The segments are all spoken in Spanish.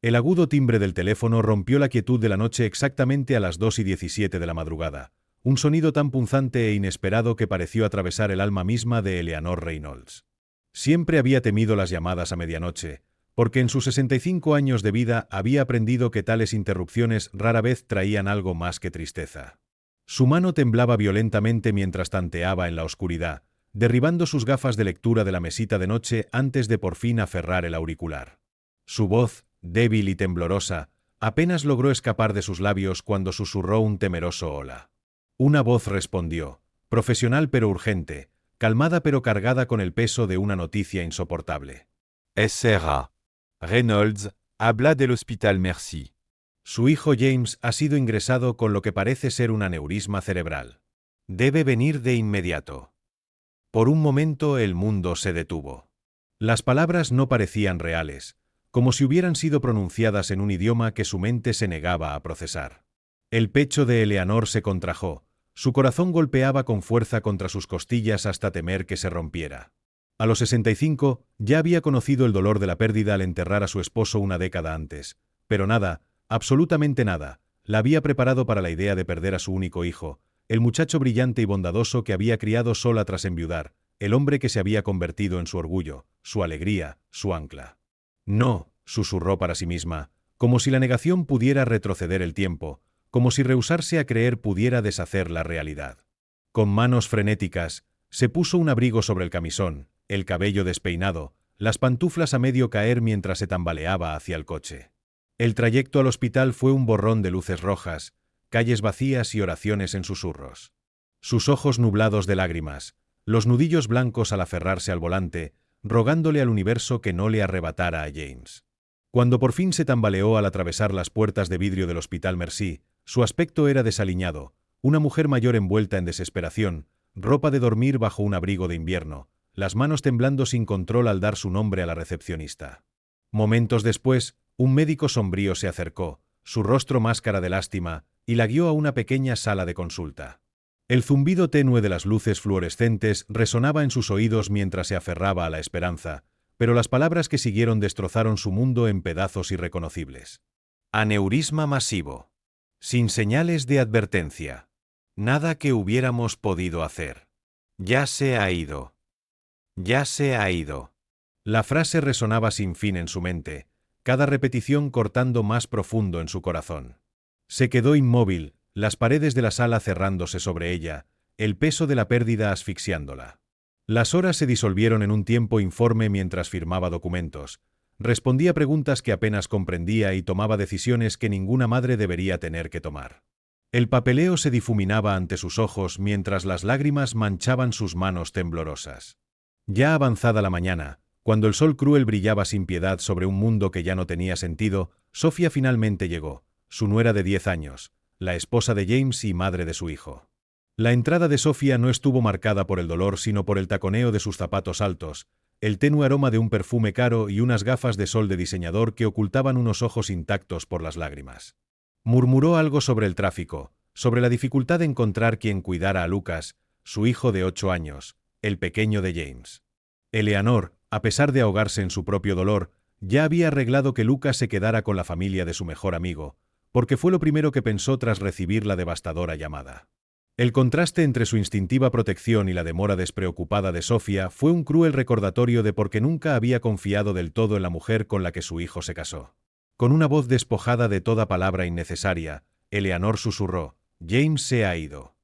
El agudo timbre del teléfono rompió la quietud de la noche exactamente a las 2:17 de la madrugada, un sonido tan punzante e inesperado que pareció atravesar el alma misma de Eleanor Reynolds. Siempre había temido las llamadas a medianoche, porque en sus 65 años de vida había aprendido que tales interrupciones rara vez traían algo más que tristeza. Su mano temblaba violentamente mientras tanteaba en la oscuridad, derribando sus gafas de lectura de la mesita de noche antes de por fin aferrar el auricular. Su voz, débil y temblorosa, apenas logró escapar de sus labios cuando susurró un temeroso hola. Una voz respondió, profesional pero urgente, calmada pero cargada con el peso de una noticia insoportable. SRA. Reynolds, habla del Hospital Mercy. Su hijo James ha sido ingresado con lo que parece ser un aneurisma cerebral. Debe venir de inmediato. Por un momento el mundo se detuvo. Las palabras no parecían reales, como si hubieran sido pronunciadas en un idioma que su mente se negaba a procesar. El pecho de Eleanor se contrajo, su corazón golpeaba con fuerza contra sus costillas hasta temer que se rompiera. A los 65 ya había conocido el dolor de la pérdida al enterrar a su esposo una década antes, pero nada, absolutamente nada, la había preparado para la idea de perder a su único hijo, el muchacho brillante y bondadoso que había criado sola tras enviudar, el hombre que se había convertido en su orgullo, su alegría, su ancla. No, susurró para sí misma, como si la negación pudiera retroceder el tiempo, como si rehusarse a creer pudiera deshacer la realidad. Con manos frenéticas, se puso un abrigo sobre el camisón, el cabello despeinado, las pantuflas a medio caer mientras se tambaleaba hacia el coche. El trayecto al hospital fue un borrón de luces rojas, calles vacías y oraciones en susurros. Sus ojos nublados de lágrimas, los nudillos blancos al aferrarse al volante, rogándole al universo que no le arrebatara a James. Cuando por fin se tambaleó al atravesar las puertas de vidrio del Hospital Mercy, su aspecto era desaliñado, una mujer mayor envuelta en desesperación, ropa de dormir bajo un abrigo de invierno, las manos temblando sin control al dar su nombre a la recepcionista. Momentos después, un médico sombrío se acercó, su rostro máscara de lástima, y la guió a una pequeña sala de consulta. El zumbido tenue de las luces fluorescentes resonaba en sus oídos mientras se aferraba a la esperanza, pero las palabras que siguieron destrozaron su mundo en pedazos irreconocibles. Aneurisma masivo. Sin señales de advertencia. Nada que hubiéramos podido hacer. Ya se ha ido. Ya se ha ido. La frase resonaba sin fin en su mente, cada repetición cortando más profundo en su corazón. Se quedó inmóvil, las paredes de la sala cerrándose sobre ella, el peso de la pérdida asfixiándola. Las horas se disolvieron en un tiempo informe mientras firmaba documentos, respondía preguntas que apenas comprendía y tomaba decisiones que ninguna madre debería tener que tomar. El papeleo se difuminaba ante sus ojos mientras las lágrimas manchaban sus manos temblorosas. Ya avanzada la mañana, cuando el sol cruel brillaba sin piedad sobre un mundo que ya no tenía sentido, Sofía finalmente llegó, su nuera de 10 años, la esposa de James y madre de su hijo. La entrada de Sofía no estuvo marcada por el dolor sino por el taconeo de sus zapatos altos, el tenue aroma de un perfume caro y unas gafas de sol de diseñador que ocultaban unos ojos intactos por las lágrimas. Murmuró algo sobre el tráfico, sobre la dificultad de encontrar quien cuidara a Lucas, su hijo de 8 años, el pequeño de James. Eleanor, a pesar de ahogarse en su propio dolor, ya había arreglado que Lucas se quedara con la familia de su mejor amigo, porque fue lo primero que pensó tras recibir la devastadora llamada. El contraste entre su instintiva protección y la demora despreocupada de Sofía fue un cruel recordatorio de por qué nunca había confiado del todo en la mujer con la que su hijo se casó. Con una voz despojada de toda palabra innecesaria, Eleanor susurró, «James se ha ido».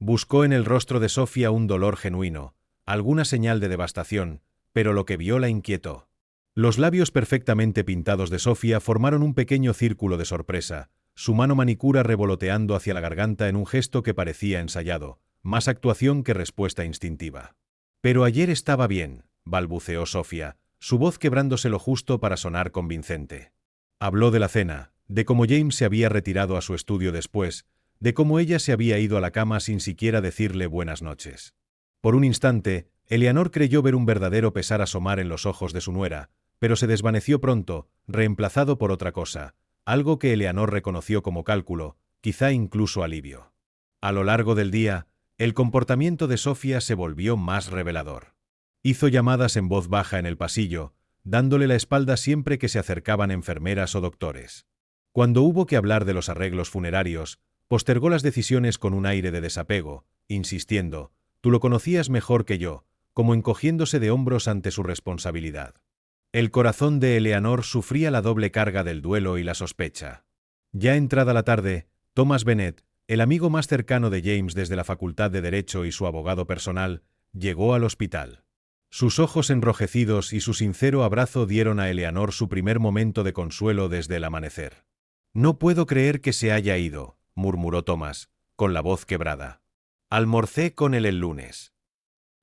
Buscó en el rostro de Sofía un dolor genuino, alguna señal de devastación, pero lo que vio la inquietó. Los labios perfectamente pintados de Sofía formaron un pequeño círculo de sorpresa, su mano manicura revoloteando hacia la garganta en un gesto que parecía ensayado, más actuación que respuesta instintiva. «Pero ayer estaba bien», balbuceó Sofía, su voz quebrándose lo justo para sonar convincente. Habló de la cena, de cómo James se había retirado a su estudio después, de cómo ella se había ido a la cama sin siquiera decirle buenas noches. Por un instante, Eleanor creyó ver un verdadero pesar asomar en los ojos de su nuera, pero se desvaneció pronto, reemplazado por otra cosa, algo que Eleanor reconoció como cálculo, quizá incluso alivio. A lo largo del día, el comportamiento de Sofía se volvió más revelador. Hizo llamadas en voz baja en el pasillo, dándole la espalda siempre que se acercaban enfermeras o doctores. Cuando hubo que hablar de los arreglos funerarios, postergó las decisiones con un aire de desapego, insistiendo, «Tú lo conocías mejor que yo», como encogiéndose de hombros ante su responsabilidad. El corazón de Eleanor sufría la doble carga del duelo y la sospecha. Ya entrada la tarde, Thomas Bennet, el amigo más cercano de James desde la Facultad de Derecho y su abogado personal, llegó al hospital. Sus ojos enrojecidos y su sincero abrazo dieron a Eleanor su primer momento de consuelo desde el amanecer. «No puedo creer que se haya ido», murmuró Thomas, con la voz quebrada. «Almorcé con él el lunes».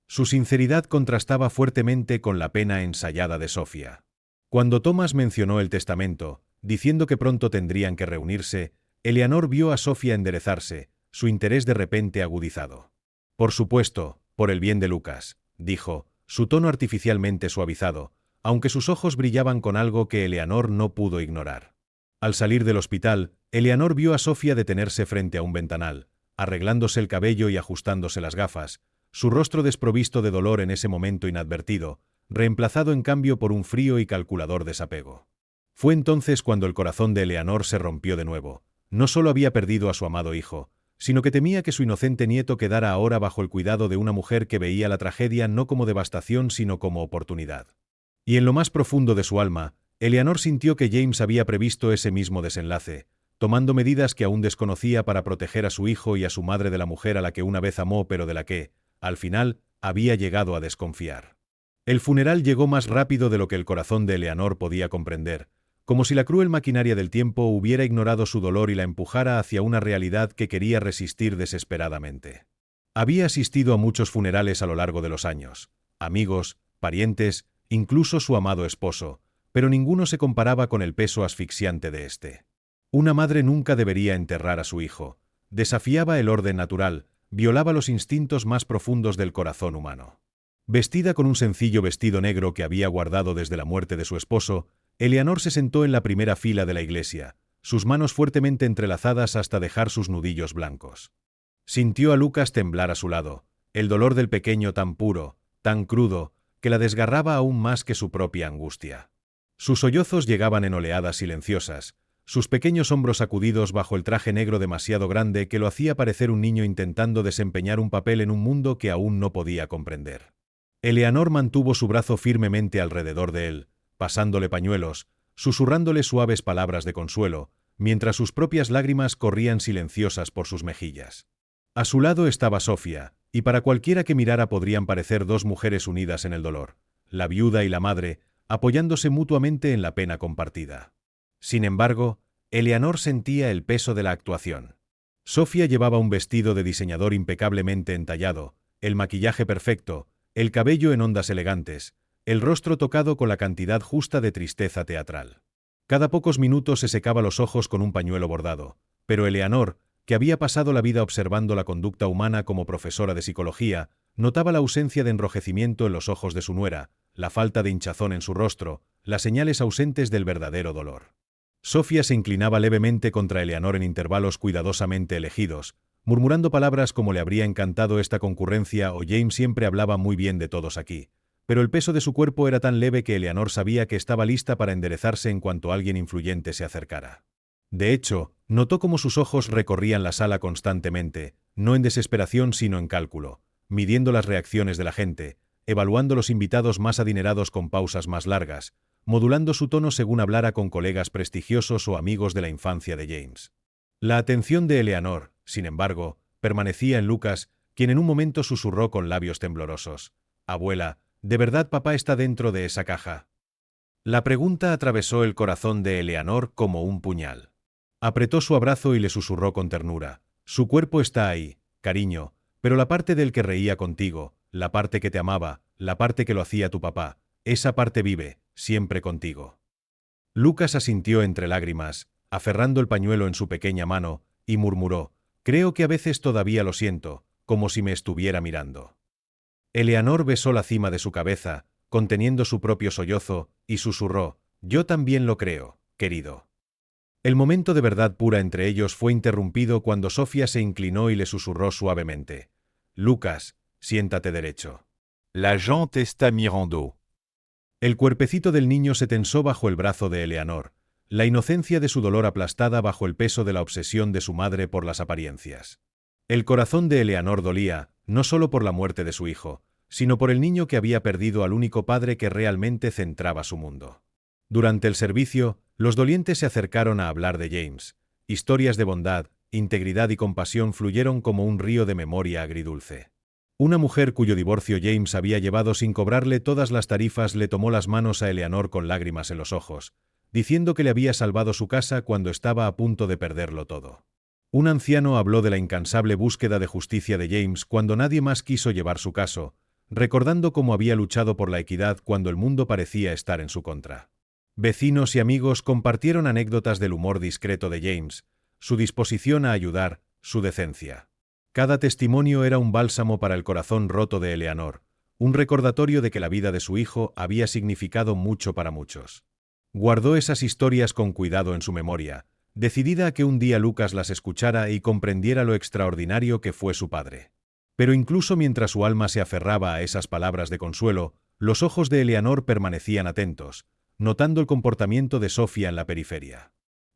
Su sinceridad contrastaba fuertemente con la pena ensayada de Sofía. Cuando Thomas mencionó el testamento, diciendo que pronto tendrían que reunirse, Eleanor vio a Sofía enderezarse, su interés de repente agudizado. «Por supuesto, por el bien de Lucas», dijo, su tono artificialmente suavizado, aunque sus ojos brillaban con algo que Eleanor no pudo ignorar. Al salir del hospital, Eleanor vio a Sofía detenerse frente a un ventanal, arreglándose el cabello y ajustándose las gafas, su rostro desprovisto de dolor en ese momento inadvertido, reemplazado en cambio por un frío y calculador desapego. Fue entonces cuando el corazón de Eleanor se rompió de nuevo. No solo había perdido a su amado hijo, sino que temía que su inocente nieto quedara ahora bajo el cuidado de una mujer que veía la tragedia no como devastación sino como oportunidad. Y en lo más profundo de su alma, Eleanor sintió que James había previsto ese mismo desenlace, tomando medidas que aún desconocía para proteger a su hijo y a su madre de la mujer a la que una vez amó pero de la que, al final, había llegado a desconfiar. El funeral llegó más rápido de lo que el corazón de Eleanor podía comprender, como si la cruel maquinaria del tiempo hubiera ignorado su dolor y la empujara hacia una realidad que quería resistir desesperadamente. Había asistido a muchos funerales a lo largo de los años, amigos, parientes, incluso su amado esposo, pero ninguno se comparaba con el peso asfixiante de este. Una madre nunca debería enterrar a su hijo, desafiaba el orden natural, violaba los instintos más profundos del corazón humano. Vestida con un sencillo vestido negro que había guardado desde la muerte de su esposo, Eleanor se sentó en la primera fila de la iglesia, sus manos fuertemente entrelazadas hasta dejar sus nudillos blancos. Sintió a Lucas temblar a su lado, el dolor del pequeño tan puro, tan crudo, que la desgarraba aún más que su propia angustia. Sus sollozos llegaban en oleadas silenciosas, sus pequeños hombros sacudidos bajo el traje negro demasiado grande que lo hacía parecer un niño intentando desempeñar un papel en un mundo que aún no podía comprender. Eleanor mantuvo su brazo firmemente alrededor de él, pasándole pañuelos, susurrándole suaves palabras de consuelo, mientras sus propias lágrimas corrían silenciosas por sus mejillas. A su lado estaba Sofía, y para cualquiera que mirara podrían parecer dos mujeres unidas en el dolor, la viuda y la madre, apoyándose mutuamente en la pena compartida. Sin embargo, Eleanor sentía el peso de la actuación. Sofía llevaba un vestido de diseñador impecablemente entallado, el maquillaje perfecto, el cabello en ondas elegantes, el rostro tocado con la cantidad justa de tristeza teatral. Cada pocos minutos se secaba los ojos con un pañuelo bordado, pero Eleanor, que había pasado la vida observando la conducta humana como profesora de psicología, notaba la ausencia de enrojecimiento en los ojos de su nuera, la falta de hinchazón en su rostro, las señales ausentes del verdadero dolor. Sofía se inclinaba levemente contra Eleanor en intervalos cuidadosamente elegidos, murmurando palabras como le habría encantado esta concurrencia o James siempre hablaba muy bien de todos aquí. Pero el peso de su cuerpo era tan leve que Eleanor sabía que estaba lista para enderezarse en cuanto alguien influyente se acercara. De hecho, notó cómo sus ojos recorrían la sala constantemente, no en desesperación sino en cálculo, midiendo las reacciones de la gente, evaluando los invitados más adinerados con pausas más largas, modulando su tono según hablara con colegas prestigiosos o amigos de la infancia de James. La atención de Eleanor, sin embargo, permanecía en Lucas, quien en un momento susurró con labios temblorosos: «Abuela, ¿de verdad papá está dentro de esa caja?». La pregunta atravesó el corazón de Eleanor como un puñal. Apretó su abrazo y le susurró con ternura: «Su cuerpo está ahí, cariño, pero la parte del que reía contigo, la parte que te amaba, la parte que lo hacía tu papá, esa parte vive, siempre contigo». Lucas asintió entre lágrimas, aferrando el pañuelo en su pequeña mano, y murmuró: «Creo que a veces todavía lo siento, como si me estuviera mirando». Eleanor besó la cima de su cabeza, conteniendo su propio sollozo, y susurró: «Yo también lo creo, querido». El momento de verdad pura entre ellos fue interrumpido cuando Sofía se inclinó y le susurró suavemente: «Lucas, siéntate derecho». La gente está mirando. El cuerpecito del niño se tensó bajo el brazo de Eleanor, la inocencia de su dolor aplastada bajo el peso de la obsesión de su madre por las apariencias. El corazón de Eleanor dolía, no solo por la muerte de su hijo, sino por el niño que había perdido al único padre que realmente centraba su mundo. Durante el servicio, los dolientes se acercaron a hablar de James. Historias de bondad, integridad y compasión fluyeron como un río de memoria agridulce. Una mujer cuyo divorcio James había llevado sin cobrarle todas las tarifas le tomó las manos a Eleanor con lágrimas en los ojos, diciendo que le había salvado su casa cuando estaba a punto de perderlo todo. Un anciano habló de la incansable búsqueda de justicia de James cuando nadie más quiso llevar su caso, recordando cómo había luchado por la equidad cuando el mundo parecía estar en su contra. Vecinos y amigos compartieron anécdotas del humor discreto de James, su disposición a ayudar, su decencia. Cada testimonio era un bálsamo para el corazón roto de Eleanor, un recordatorio de que la vida de su hijo había significado mucho para muchos. Guardó esas historias con cuidado en su memoria, decidida a que un día Lucas las escuchara y comprendiera lo extraordinario que fue su padre. Pero incluso mientras su alma se aferraba a esas palabras de consuelo, los ojos de Eleanor permanecían atentos, notando el comportamiento de Sofía en la periferia.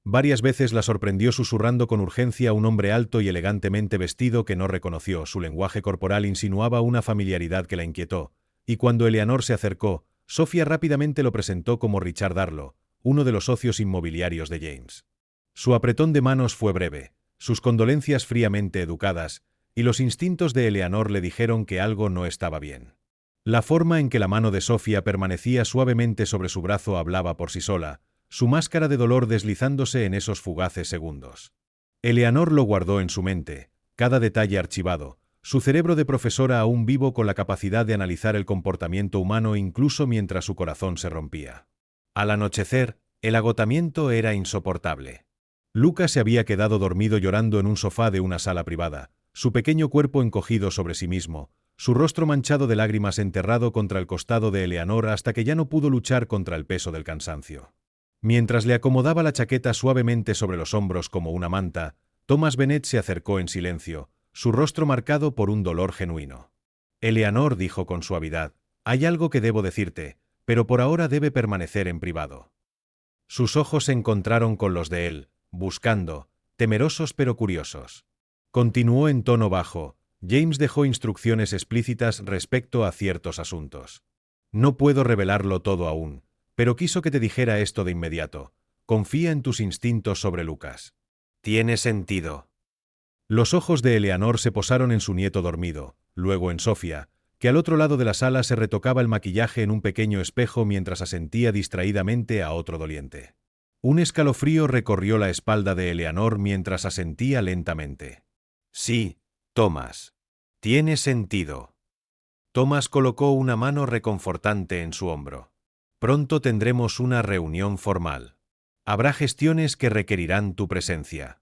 Varias veces la sorprendió susurrando con urgencia a un hombre alto y elegantemente vestido que no reconoció. Su lenguaje corporal insinuaba una familiaridad que la inquietó, y cuando Eleanor se acercó, Sofía rápidamente lo presentó como Richard Darlow, uno de los socios inmobiliarios de James. Su apretón de manos fue breve, sus condolencias fríamente educadas, y los instintos de Eleanor le dijeron que algo no estaba bien. La forma en que la mano de Sofía permanecía suavemente sobre su brazo hablaba por sí sola, su máscara de dolor deslizándose en esos fugaces segundos. Eleanor lo guardó en su mente, cada detalle archivado, su cerebro de profesora aún vivo con la capacidad de analizar el comportamiento humano incluso mientras su corazón se rompía. Al anochecer, el agotamiento era insoportable. Lucas se había quedado dormido llorando en un sofá de una sala privada, su pequeño cuerpo encogido sobre sí mismo, su rostro manchado de lágrimas enterrado contra el costado de Eleanor hasta que ya no pudo luchar contra el peso del cansancio. Mientras le acomodaba la chaqueta suavemente sobre los hombros como una manta, Thomas Bennet se acercó en silencio, su rostro marcado por un dolor genuino. Eleanor dijo con suavidad, «Hay algo que debo decirte, pero por ahora debe permanecer en privado». Sus ojos se encontraron con los de él, buscando, temerosos pero curiosos. Continuó en tono bajo, James dejó instrucciones explícitas respecto a ciertos asuntos. No puedo revelarlo todo aún, pero quiso que te dijera esto de inmediato. Confía en tus instintos sobre Lucas. Tiene sentido. Los ojos de Eleanor se posaron en su nieto dormido, luego en Sofía, que al otro lado de la sala se retocaba el maquillaje en un pequeño espejo mientras asentía distraídamente a otro doliente. Un escalofrío recorrió la espalda de Eleanor mientras asentía lentamente. Sí, Thomas. Tiene sentido. Thomas colocó una mano reconfortante en su hombro. Pronto tendremos una reunión formal. Habrá gestiones que requerirán tu presencia.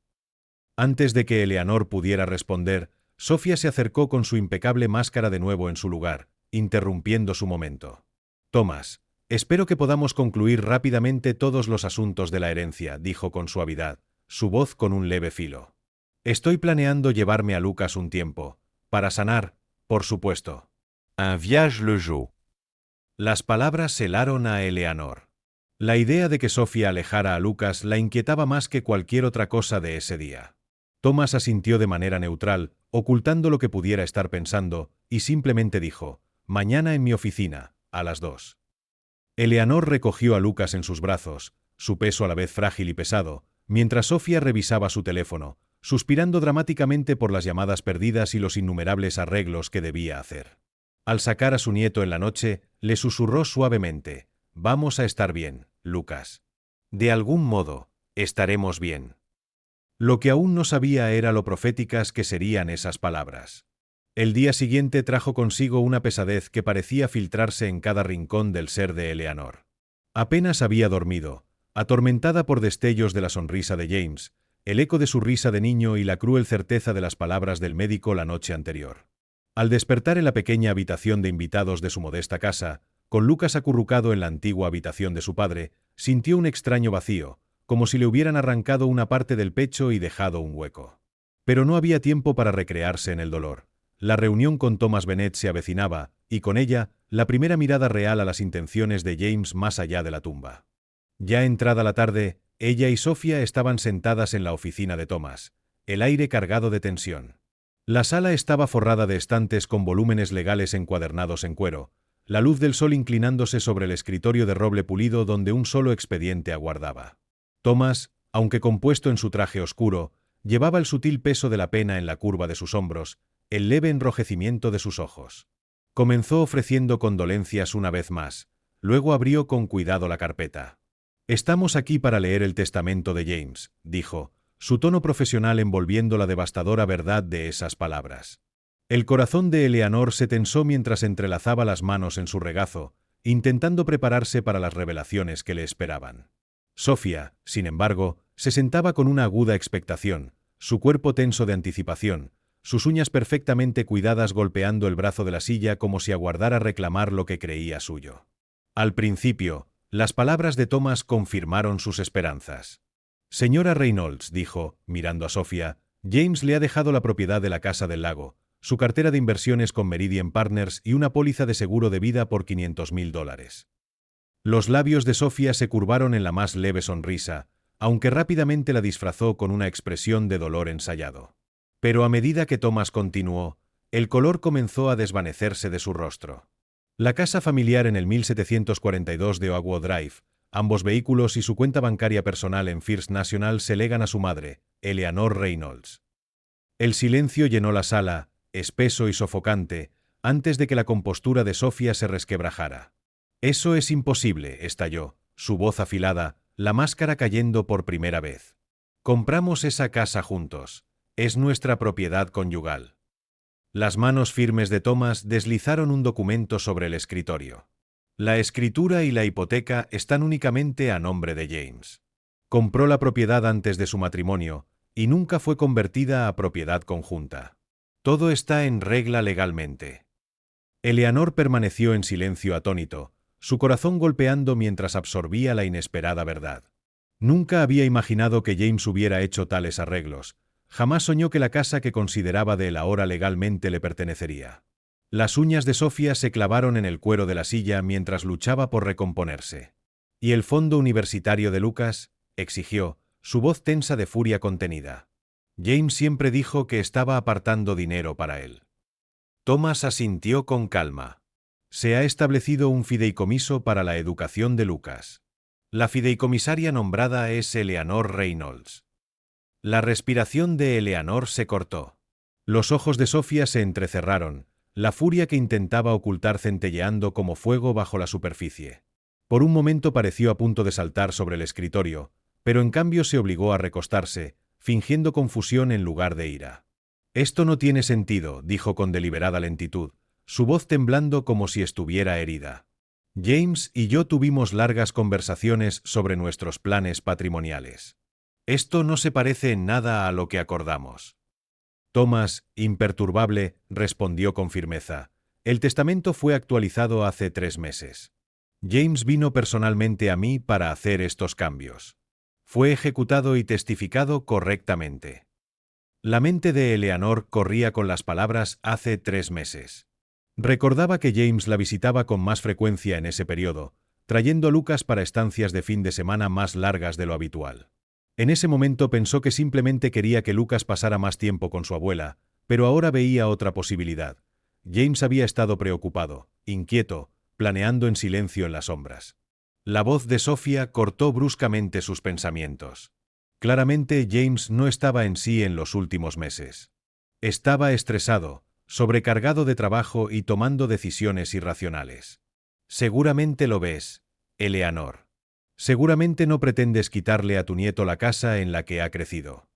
Antes de que Eleanor pudiera responder, Sofía se acercó con su impecable máscara de nuevo en su lugar, interrumpiendo su momento. Thomas, espero que podamos concluir rápidamente todos los asuntos de la herencia, dijo con suavidad, su voz con un leve filo. Estoy planeando llevarme a Lucas un tiempo, para sanar, por supuesto. Un viage le jour. Las palabras helaron a Eleanor. La idea de que Sofía alejara a Lucas la inquietaba más que cualquier otra cosa de ese día. Thomas asintió de manera neutral, ocultando lo que pudiera estar pensando, y simplemente dijo, «Mañana en mi oficina, a las 2». Eleanor recogió a Lucas en sus brazos, su peso a la vez frágil y pesado, mientras Sofía revisaba su teléfono, suspirando dramáticamente por las llamadas perdidas y los innumerables arreglos que debía hacer. Al sacar a su nieto en la noche, le susurró suavemente, «Vamos a estar bien, Lucas. De algún modo, estaremos bien». Lo que aún no sabía era lo proféticas que serían esas palabras. El día siguiente trajo consigo una pesadez que parecía filtrarse en cada rincón del ser de Eleanor. Apenas había dormido, atormentada por destellos de la sonrisa de James, el eco de su risa de niño y la cruel certeza de las palabras del médico la noche anterior. Al despertar en la pequeña habitación de invitados de su modesta casa, con Lucas acurrucado en la antigua habitación de su padre, sintió un extraño vacío, como si le hubieran arrancado una parte del pecho y dejado un hueco. Pero no había tiempo para recrearse en el dolor. La reunión con Thomas Bennet se avecinaba, y con ella, la primera mirada real a las intenciones de James más allá de la tumba. Ya entrada la tarde, ella y Sofía estaban sentadas en la oficina de Thomas, el aire cargado de tensión. La sala estaba forrada de estantes con volúmenes legales encuadernados en cuero, la luz del sol inclinándose sobre el escritorio de roble pulido donde un solo expediente aguardaba. Thomas, aunque compuesto en su traje oscuro, llevaba el sutil peso de la pena en la curva de sus hombros, el leve enrojecimiento de sus ojos. Comenzó ofreciendo condolencias una vez más, luego abrió con cuidado la carpeta. «Estamos aquí para leer el testamento de James», dijo, su tono profesional envolviendo la devastadora verdad de esas palabras. El corazón de Eleanor se tensó mientras entrelazaba las manos en su regazo, intentando prepararse para las revelaciones que le esperaban. Sofía, sin embargo, se sentaba con una aguda expectación, su cuerpo tenso de anticipación, sus uñas perfectamente cuidadas golpeando el brazo de la silla como si aguardara reclamar lo que creía suyo. Al principio, las palabras de Thomas confirmaron sus esperanzas. «Señora Reynolds», dijo, mirando a Sofía, «James le ha dejado la propiedad de la Casa del Lago, su cartera de inversiones con Meridian Partners y una póliza de seguro de vida por $500.000. Los labios de Sofía se curvaron en la más leve sonrisa, aunque rápidamente la disfrazó con una expresión de dolor ensayado. Pero a medida que Thomas continuó, el color comenzó a desvanecerse de su rostro. La casa familiar en el 1742 de Oakwood Drive, ambos vehículos y su cuenta bancaria personal en First National se legan a su madre, Eleanor Reynolds. El silencio llenó la sala, espeso y sofocante, antes de que la compostura de Sofía se resquebrajara. «Eso es imposible», estalló, su voz afilada, la máscara cayendo por primera vez. «Compramos esa casa juntos. Es nuestra propiedad conyugal». Las manos firmes de Thomas deslizaron un documento sobre el escritorio. «La escritura y la hipoteca están únicamente a nombre de James. Compró la propiedad antes de su matrimonio y nunca fue convertida a propiedad conjunta. Todo está en regla legalmente». Eleanor permaneció en silencio atónito, su corazón golpeando mientras absorbía la inesperada verdad. Nunca había imaginado que James hubiera hecho tales arreglos, jamás soñó que la casa que consideraba de él ahora legalmente le pertenecería. Las uñas de Sofía se clavaron en el cuero de la silla mientras luchaba por recomponerse. «¿Y el fondo universitario de Lucas?», exigió, su voz tensa de furia contenida. «James siempre dijo que estaba apartando dinero para él». Thomas asintió con calma. «Se ha establecido un fideicomiso para la educación de Lucas. La fideicomisaria nombrada es Eleanor Reynolds». La respiración de Eleanor se cortó. Los ojos de Sofía se entrecerraron, la furia que intentaba ocultar centelleando como fuego bajo la superficie. Por un momento pareció a punto de saltar sobre el escritorio, pero en cambio se obligó a recostarse, fingiendo confusión en lugar de ira. «Esto no tiene sentido», dijo con deliberada lentitud, su voz temblando como si estuviera herida. «James y yo tuvimos largas conversaciones sobre nuestros planes patrimoniales. Esto no se parece en nada a lo que acordamos». Thomas, imperturbable, respondió con firmeza. «El testamento fue actualizado hace 3 meses. James vino personalmente a mí para hacer estos cambios. Fue ejecutado y testificado correctamente». La mente de Eleanor corría con las palabras «hace 3 meses». Recordaba que James la visitaba con más frecuencia en ese periodo, trayendo a Lucas para estancias de fin de semana más largas de lo habitual. En ese momento pensó que simplemente quería que Lucas pasara más tiempo con su abuela, pero ahora veía otra posibilidad. James había estado preocupado, inquieto, planeando en silencio en las sombras. La voz de Sofía cortó bruscamente sus pensamientos. Claramente James no estaba en sí en los últimos meses. Estaba estresado, sobrecargado de trabajo y tomando decisiones irracionales. «Seguramente lo ves, Eleanor. Seguramente no pretendes quitarle a tu nieto la casa en la que ha crecido».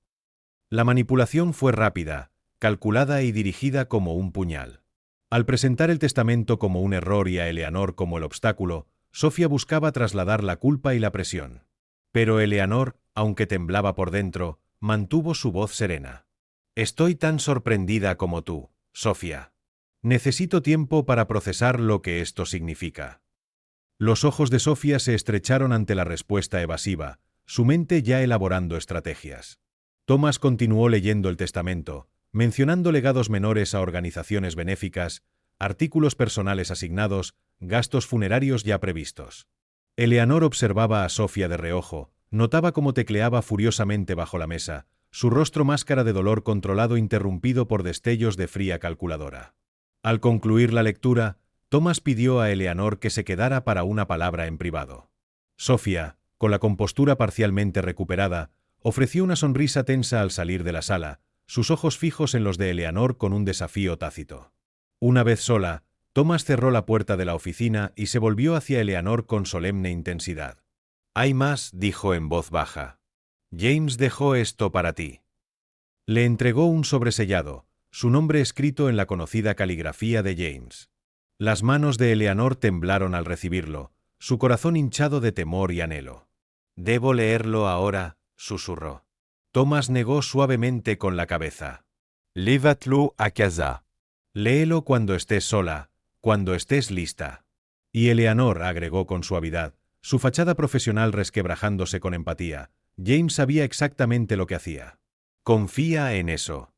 La manipulación fue rápida, calculada y dirigida como un puñal. Al presentar el testamento como un error y a Eleanor como el obstáculo, Sofía buscaba trasladar la culpa y la presión. Pero Eleanor, aunque temblaba por dentro, mantuvo su voz serena. «Estoy tan sorprendida como tú, Sofía. Necesito tiempo para procesar lo que esto significa». Los ojos de Sofía se estrecharon ante la respuesta evasiva, su mente ya elaborando estrategias. Thomas continuó leyendo el testamento, mencionando legados menores a organizaciones benéficas, artículos personales asignados, gastos funerarios ya previstos. Eleanor observaba a Sofía de reojo, notaba cómo tecleaba furiosamente bajo la mesa, su rostro máscara de dolor controlado interrumpido por destellos de fría calculadora. Al concluir la lectura, Thomas pidió a Eleanor que se quedara para una palabra en privado. Sofía, con la compostura parcialmente recuperada, ofreció una sonrisa tensa al salir de la sala, sus ojos fijos en los de Eleanor con un desafío tácito. Una vez sola, Thomas cerró la puerta de la oficina y se volvió hacia Eleanor con solemne intensidad. «Hay más», dijo en voz baja. «James dejó esto para ti». Le entregó un sobresellado, su nombre escrito en la conocida caligrafía de James. Las manos de Eleanor temblaron al recibirlo, su corazón hinchado de temor y anhelo. «Debo leerlo ahora», susurró. Thomas negó suavemente con la cabeza. Llévatelo a casa. «Léelo cuando estés sola, cuando estés lista». Y Eleanor agregó con suavidad, su fachada profesional resquebrajándose con empatía. James sabía exactamente lo que hacía. «Confía en eso».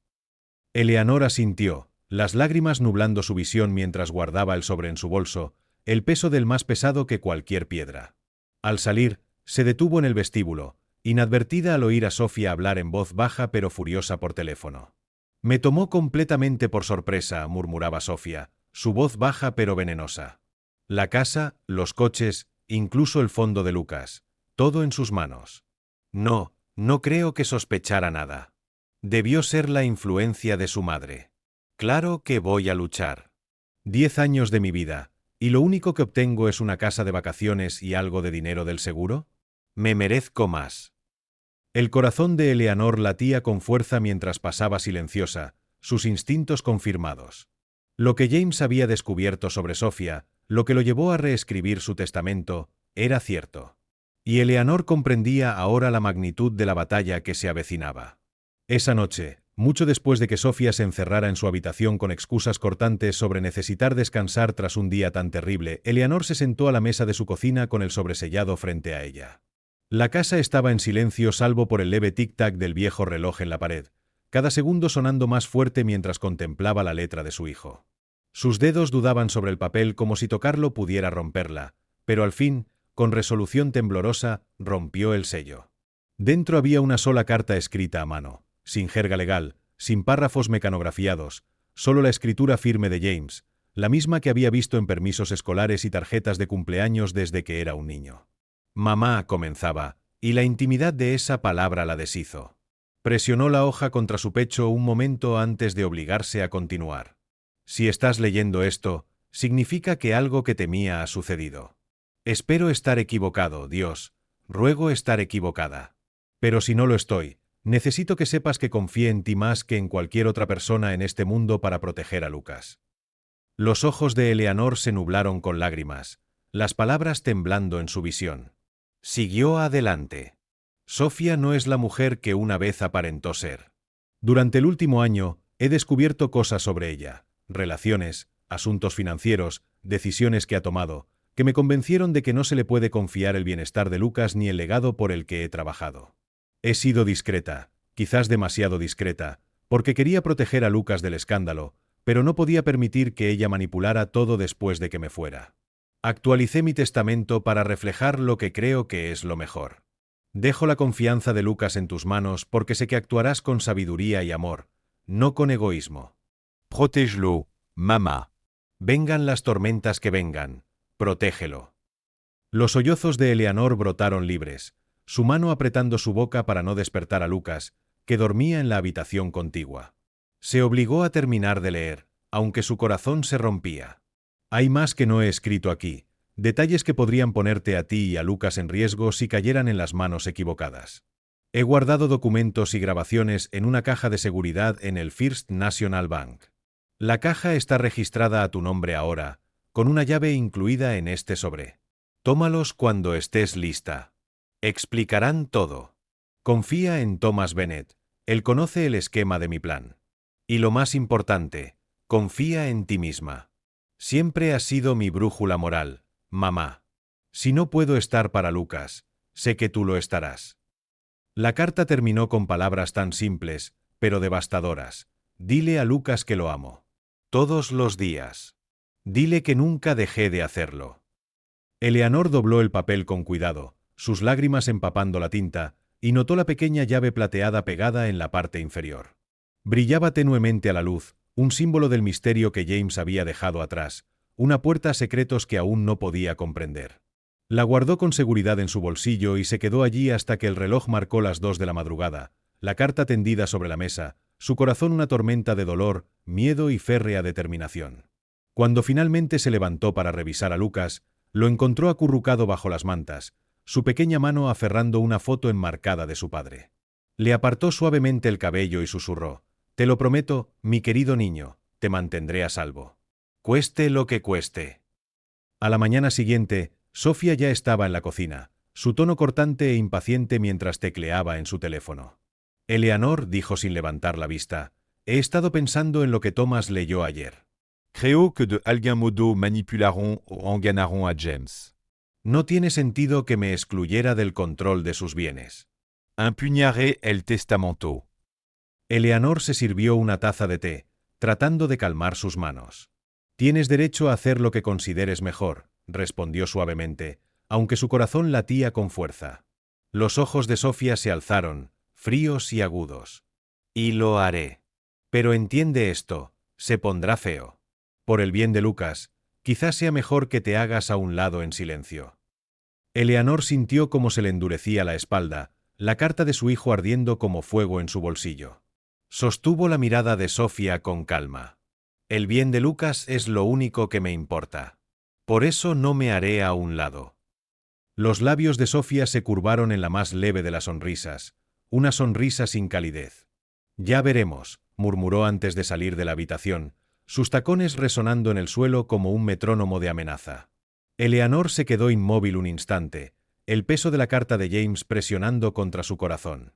Eleanor asintió, las lágrimas nublando su visión mientras guardaba el sobre en su bolso, el peso del más pesado que cualquier piedra. Al salir, se detuvo en el vestíbulo, inadvertida al oír a Sofía hablar en voz baja pero furiosa por teléfono. «Me tomó completamente por sorpresa», murmuraba Sofía, su voz baja pero venenosa. La casa, los coches, incluso el fondo de Lucas, todo en sus manos. No creo que sospechara nada. Debió ser la influencia de su madre. Claro que voy a luchar. 10 años de mi vida, ¿y lo único que obtengo es una casa de vacaciones y algo de dinero del seguro? Me merezco más. El corazón de Eleanor latía con fuerza mientras pasaba silenciosa, sus instintos confirmados. Lo que James había descubierto sobre Sofía, lo que lo llevó a reescribir su testamento, era cierto. Y Eleanor comprendía ahora la magnitud de la batalla que se avecinaba. Esa noche, mucho después de que Sofía se encerrara en su habitación con excusas cortantes sobre necesitar descansar tras un día tan terrible, Eleanor se sentó a la mesa de su cocina con el sobresellado frente a ella. La casa estaba en silencio salvo por el leve tic-tac del viejo reloj en la pared, cada segundo sonando más fuerte mientras contemplaba la letra de su hijo. Sus dedos dudaban sobre el papel como si tocarlo pudiera romperla, pero al fin, con resolución temblorosa, rompió el sello. Dentro había una sola carta escrita a mano, sin jerga legal, sin párrafos mecanografiados, solo la escritura firme de James, la misma que había visto en permisos escolares y tarjetas de cumpleaños desde que era un niño. «Mamá», comenzaba, y la intimidad de esa palabra la deshizo. Presionó la hoja contra su pecho un momento antes de obligarse a continuar. «Si estás leyendo esto, significa que algo que temía ha sucedido. Espero estar equivocado, Dios, ruego estar equivocada. Pero si no lo estoy, necesito que sepas que confíe en ti más que en cualquier otra persona en este mundo para proteger a Lucas». Los ojos de Eleanor se nublaron con lágrimas, las palabras temblando en su visión. Siguió adelante. Sofía no es la mujer que una vez aparentó ser. Durante el último año, he descubierto cosas sobre ella, relaciones, asuntos financieros, decisiones que ha tomado, que me convencieron de que no se le puede confiar el bienestar de Lucas ni el legado por el que he trabajado. He sido discreta, quizás demasiado discreta, porque quería proteger a Lucas del escándalo, pero no podía permitir que ella manipulara todo después de que me fuera. Actualicé mi testamento para reflejar lo que creo que es lo mejor. Dejo la confianza de Lucas en tus manos porque sé que actuarás con sabiduría y amor, no con egoísmo. Protège-lo, mamá. Vengan las tormentas que vengan, protégelo. Los sollozos de Eleanor brotaron libres, su mano apretando su boca para no despertar a Lucas, que dormía en la habitación contigua. Se obligó a terminar de leer, aunque su corazón se rompía. Hay más que no he escrito aquí, detalles que podrían ponerte a ti y a Lucas en riesgo si cayeran en las manos equivocadas. He guardado documentos y grabaciones en una caja de seguridad en el First National Bank. La caja está registrada a tu nombre ahora, con una llave incluida en este sobre. Tómalos cuando estés lista. Explicarán todo. Confía en Thomas Bennett, él conoce el esquema de mi plan. Y lo más importante, confía en ti misma. Siempre has sido mi brújula moral, mamá. Si no puedo estar para Lucas, sé que tú lo estarás. La carta terminó con palabras tan simples, pero devastadoras. Dile a Lucas que lo amo. Todos los días. Dile que nunca dejé de hacerlo. Eleanor dobló el papel con cuidado, sus lágrimas empapando la tinta, y notó la pequeña llave plateada pegada en la parte inferior. Brillaba tenuemente a la luz, un símbolo del misterio que James había dejado atrás, una puerta a secretos que aún no podía comprender. La guardó con seguridad en su bolsillo y se quedó allí hasta que el reloj marcó las 2 de la madrugada, la carta tendida sobre la mesa, su corazón una tormenta de dolor, miedo y férrea determinación. Cuando finalmente se levantó para revisar a Lucas, lo encontró acurrucado bajo las mantas, su pequeña mano aferrando una foto enmarcada de su padre. Le apartó suavemente el cabello y susurró: «Te lo prometo, mi querido niño, te mantendré a salvo. Cueste lo que cueste». A la mañana siguiente, Sofía ya estaba en la cocina, su tono cortante e impaciente mientras tecleaba en su teléfono. «Eleanor», dijo sin levantar la vista, «he estado pensando en lo que Thomas leyó ayer». Creo que de alguien modo manipularon o enganaron a James. No tiene sentido que me excluyera del control de sus bienes. Impugnaré el testamento. Eleanor se sirvió una taza de té, tratando de calmar sus manos. «Tienes derecho a hacer lo que consideres mejor», respondió suavemente, aunque su corazón latía con fuerza. Los ojos de Sofía se alzaron, fríos y agudos. «Y lo haré. Pero entiende esto, se pondrá feo. Por el bien de Lucas, quizás sea mejor que te hagas a un lado en silencio». Eleanor sintió cómo se le endurecía la espalda, la carta de su hijo ardiendo como fuego en su bolsillo. Sostuvo la mirada de Sofía con calma. «El bien de Lucas es lo único que me importa. Por eso no me haré a un lado». Los labios de Sofía se curvaron en la más leve de las sonrisas, una sonrisa sin calidez. «Ya veremos», murmuró antes de salir de la habitación, sus tacones resonando en el suelo como un metrónomo de amenaza. Eleanor se quedó inmóvil un instante, el peso de la carta de James presionando contra su corazón.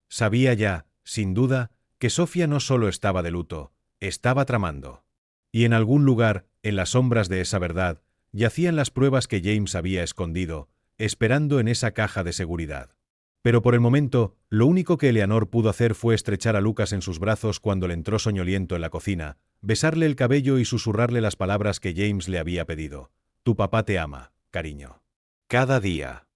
Sabía ya, sin duda, que Sofía no solo estaba de luto, estaba tramando. Y en algún lugar, en las sombras de esa verdad, yacían las pruebas que James había escondido, esperando en esa caja de seguridad. Pero por el momento, lo único que Eleanor pudo hacer fue estrechar a Lucas en sus brazos cuando le entró soñoliento en la cocina, besarle el cabello y susurrarle las palabras que James le había pedido. «Tu papá te ama, cariño. Cada día».